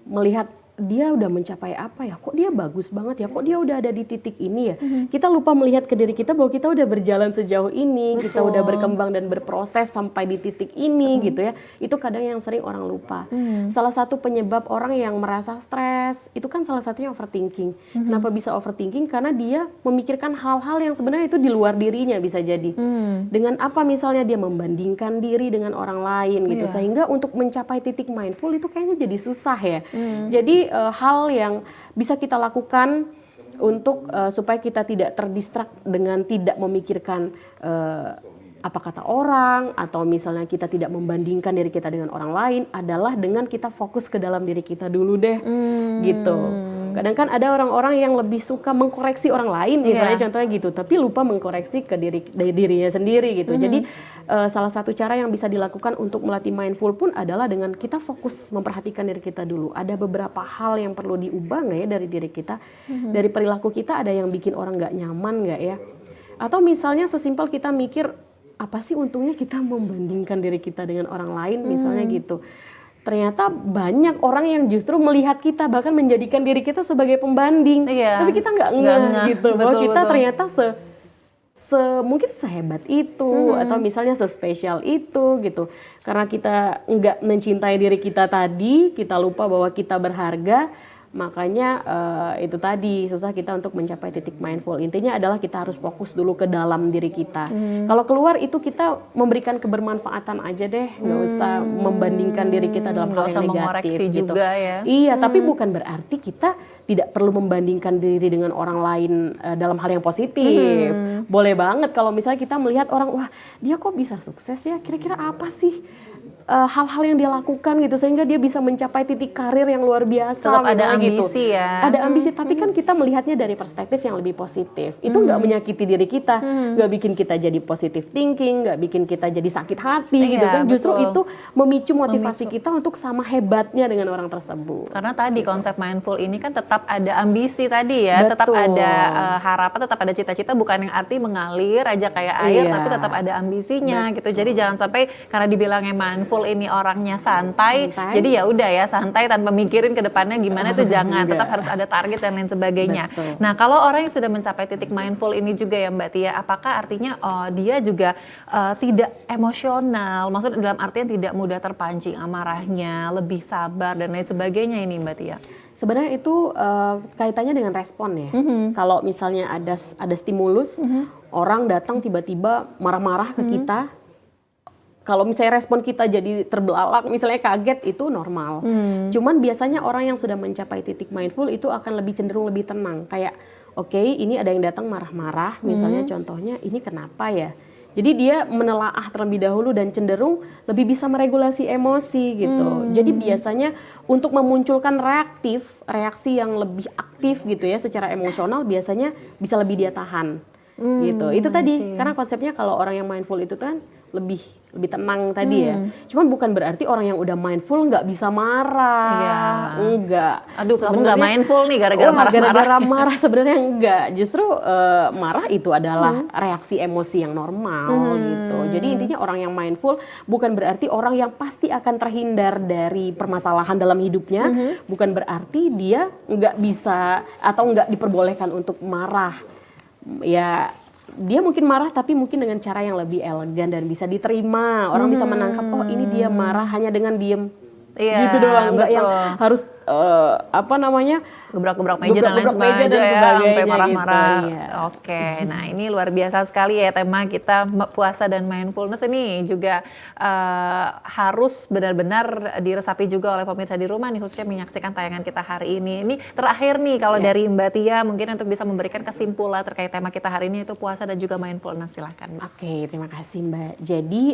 Melihat dia udah mencapai apa ya, kok dia bagus banget ya, kok dia udah ada di titik ini ya. Kita lupa melihat ke diri kita bahwa kita udah berjalan sejauh ini, kita udah berkembang dan berproses sampai di titik ini gitu ya. Itu kadang yang sering orang lupa. Salah satu penyebab orang yang merasa stres itu kan salah satunya overthinking. Kenapa bisa overthinking? Karena dia memikirkan hal-hal yang sebenarnya itu di luar dirinya bisa jadi. Dengan apa misalnya dia membandingkan diri dengan orang lain gitu, sehingga untuk mencapai titik mindful itu kayaknya jadi susah ya. Jadi hal yang bisa kita lakukan untuk supaya kita tidak terdistract dengan tidak memikirkan apa kata orang, atau misalnya kita tidak membandingkan diri kita dengan orang lain, adalah dengan kita fokus ke dalam diri kita dulu deh, gitu. Kadang kan ada orang-orang yang lebih suka mengkoreksi orang lain, misalnya contohnya gitu, tapi lupa mengkoreksi ke dirinya sendiri gitu. Jadi salah satu cara yang bisa dilakukan untuk melatih mindful pun adalah dengan kita fokus memperhatikan diri kita dulu. Ada beberapa hal yang perlu diubah nggak ya dari diri kita, dari perilaku kita, ada yang bikin orang nggak nyaman nggak ya? Atau misalnya sesimpel kita mikir, apa sih untungnya kita membandingkan diri kita dengan orang lain, misalnya gitu. Ternyata banyak orang yang justru melihat kita, bahkan menjadikan diri kita sebagai pembanding. Tapi kita nggak ngeh gitu, bahwa kita ternyata mungkin sehebat itu, atau misalnya sespesial itu gitu. Karena kita nggak mencintai diri kita tadi, kita lupa bahwa kita berharga, makanya itu tadi susah kita untuk mencapai titik mindful. Intinya adalah kita harus fokus dulu ke dalam diri kita. Kalau keluar itu kita memberikan kebermanfaatan aja deh, nggak usah membandingkan diri kita dalam hal yang negatif gitu. Juga ya. Iya, tapi bukan berarti kita tidak perlu membandingkan diri dengan orang lain dalam hal yang positif. Boleh banget kalau misalnya kita melihat orang, wah dia kok bisa sukses ya, kira-kira apa sih hal-hal yang dia lakukan gitu sehingga dia bisa mencapai titik karir yang luar biasa. Tetap ada ambisi gitu. ya. Ada ambisi, tapi kan kita melihatnya dari perspektif yang lebih positif. Itu nggak menyakiti diri kita, nggak bikin kita jadi positive thinking, nggak bikin kita jadi sakit hati gitu kan. Justru itu memicu motivasi kita untuk sama hebatnya dengan orang tersebut. Karena tadi konsep mindful ini kan tetap ada ambisi tadi ya, tetap ada harapan, tetap ada cita-cita, bukan yang arti mengalir aja kayak air, tapi tetap ada ambisinya gitu. Jadi jangan sampai karena dibilangnya mindful ini orangnya santai. Jadi ya udah ya santai tanpa mikirin ke depannya gimana itu jangan. Tetap harus ada target dan lain sebagainya. Nah kalau orang yang sudah mencapai titik mindful ini juga ya Mbak Tia, apakah artinya dia juga tidak emosional? Maksudnya dalam artian tidak mudah terpancing amarahnya, lebih sabar dan lain sebagainya ini Mbak Tia? Sebenarnya itu kaitannya dengan respon ya. Kalau misalnya ada stimulus, orang datang tiba-tiba marah-marah ke kita. Kalau misalnya respon kita jadi terbelalak, misalnya kaget, itu normal. Cuman biasanya orang yang sudah mencapai titik mindful itu akan lebih cenderung lebih tenang. Kayak, oke, ini ada yang datang marah-marah, misalnya contohnya, ini kenapa ya? Jadi dia menelaah terlebih dahulu dan cenderung lebih bisa meregulasi emosi gitu. Jadi biasanya untuk memunculkan reaksi yang lebih aktif gitu ya secara emosional, biasanya bisa lebih dia tahan gitu. Itu tadi, karena konsepnya kalau orang yang mindful itu kan lebih tenang tadi ya. Cuman bukan berarti orang yang udah mindful nggak bisa marah. Enggak. Aduh, kamu nggak mindful nih gara-gara marah-marah. Gara-gara marah sebenarnya enggak. Justru marah itu adalah reaksi emosi yang normal gitu. Jadi intinya orang yang mindful bukan berarti orang yang pasti akan terhindar dari permasalahan dalam hidupnya. Bukan berarti dia nggak bisa atau nggak diperbolehkan untuk marah. Ya, dia mungkin marah tapi mungkin dengan cara yang lebih elegan dan bisa diterima. Orang bisa menangkap, oh ini dia marah hanya dengan diem. Gitu doang, enggak yang harus gebrak-gebrak meja dan lain sebagainya ya, sampai marah-marah. Gitu, iya. Oke, nah ini luar biasa sekali ya tema kita puasa dan mindfulness ini juga harus benar-benar diresapi juga oleh pemirsa di rumah nih, khususnya menyaksikan tayangan kita hari ini. Ini terakhir nih kalau dari Mbak Tia mungkin untuk bisa memberikan kesimpulan terkait tema kita hari ini itu puasa dan juga mindfulness, silahkan Mbak. Oke, terima kasih Mbak. Jadi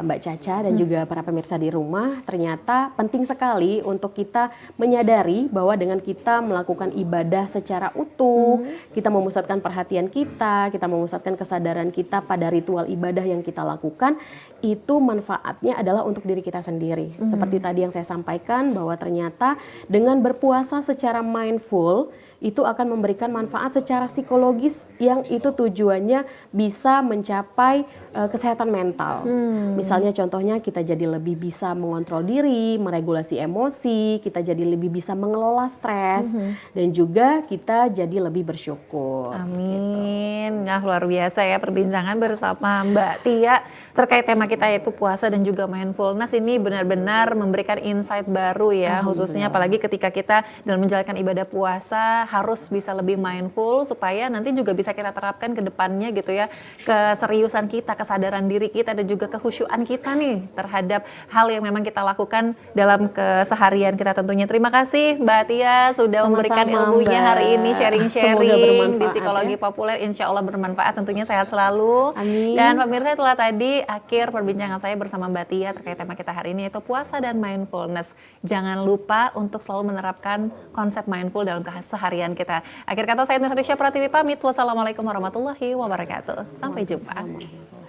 Mbak Caca dan juga para pemirsa di rumah, ternyata penting sekali untuk kita menyadari bahwa dengan kita melakukan ibadah secara utuh, kita memusatkan perhatian kita memusatkan kesadaran kita pada ritual ibadah yang kita lakukan, itu manfaatnya adalah untuk diri kita sendiri. Seperti tadi yang saya sampaikan bahwa ternyata dengan berpuasa secara mindful, itu akan memberikan manfaat secara psikologis yang itu tujuannya bisa mencapai kesehatan mental. Misalnya contohnya kita jadi lebih bisa mengontrol diri, meregulasi emosi, kita jadi lebih bisa mengelola stres, dan juga kita jadi lebih bersyukur. Amin. Nah, luar biasa ya perbincangan bersama Mbak Tia terkait tema kita yaitu puasa dan juga mindfulness. Ini benar-benar memberikan insight baru ya, khususnya apalagi ketika kita dalam menjalankan ibadah puasa harus bisa lebih mindful supaya nanti juga bisa kita terapkan ke depannya gitu ya, keseriusan kita, kesadaran diri kita dan juga kehusyuan kita nih terhadap hal yang memang kita lakukan dalam keseharian kita tentunya. Terima kasih Mbak Tia sudah memberikan ilmunya hari ini, sharing-sharing di psikologi populer. Insya Allah bermanfaat, tentunya sehat selalu. Amin. Dan pemirsa, itulah tadi akhir perbincangan saya bersama Mbak Tia terkait tema kita hari ini, yaitu puasa dan mindfulness. Jangan lupa untuk selalu menerapkan konsep mindful dalam keseharian kita. Akhir kata saya Nurhadisya Pratiwi pamit. Wassalamualaikum warahmatullahi wabarakatuh. Sampai jumpa.